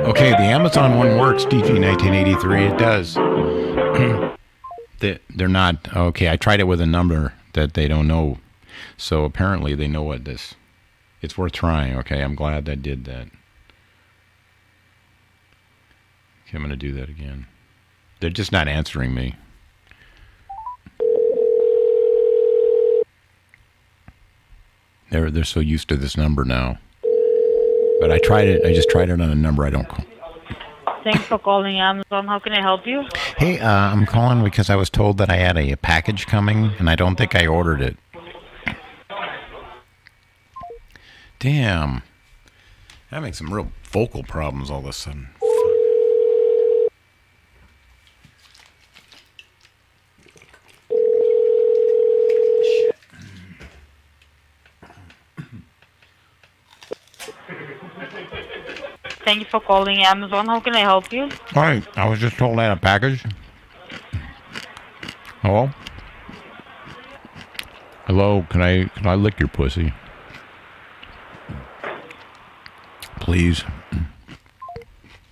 Okay, the Amazon one works, DG 1983. It does. They're not... Okay, I tried it with a number that they don't know. So apparently they know what this... It's worth trying. Okay, I'm glad I did that. Okay, I'm going to do that again. They're just not answering me. They're so used to this number now. But I tried it. I just tried it on a number I don't call. Thanks for calling Amazon. How can I help you? Hey, I'm calling because I was told that I had a package coming, and I don't think I ordered it. Damn. I'm having some real vocal problems all of a sudden. Thank you for calling Amazon. How can I help you? Hi, I was just told I had a package. Hello? Hello, can I lick your pussy? Please.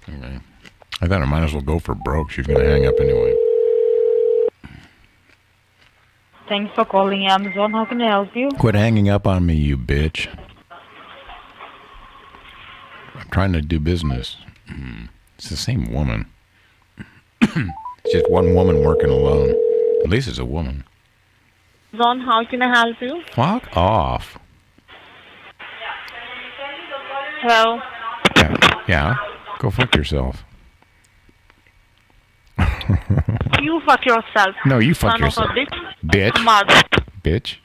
Okay. I thought I might as well go for broke. She's gonna hang up anyway. Thanks for calling Amazon. How can I help you? Quit hanging up on me, you bitch. I'm trying to do business. It's the same woman. It's just one woman working alone. At least it's a woman. Amazon, how can I help you? Fuck off. Hello. Yeah. Go fuck yourself. You fuck yourself. No, you fuck Son of a yourself. bitch. Bitch. Mother. Bitch.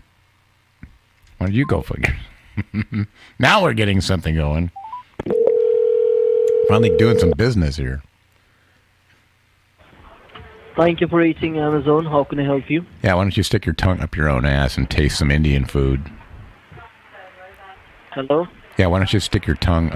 Why don't you go fuck yourself? Now we're getting something going. Finally doing some business here. Thank you for eating Amazon. How can I help you? Yeah, why don't you stick your tongue up your own ass and taste some Indian food? Hello? Yeah, why don't you stick your tongue up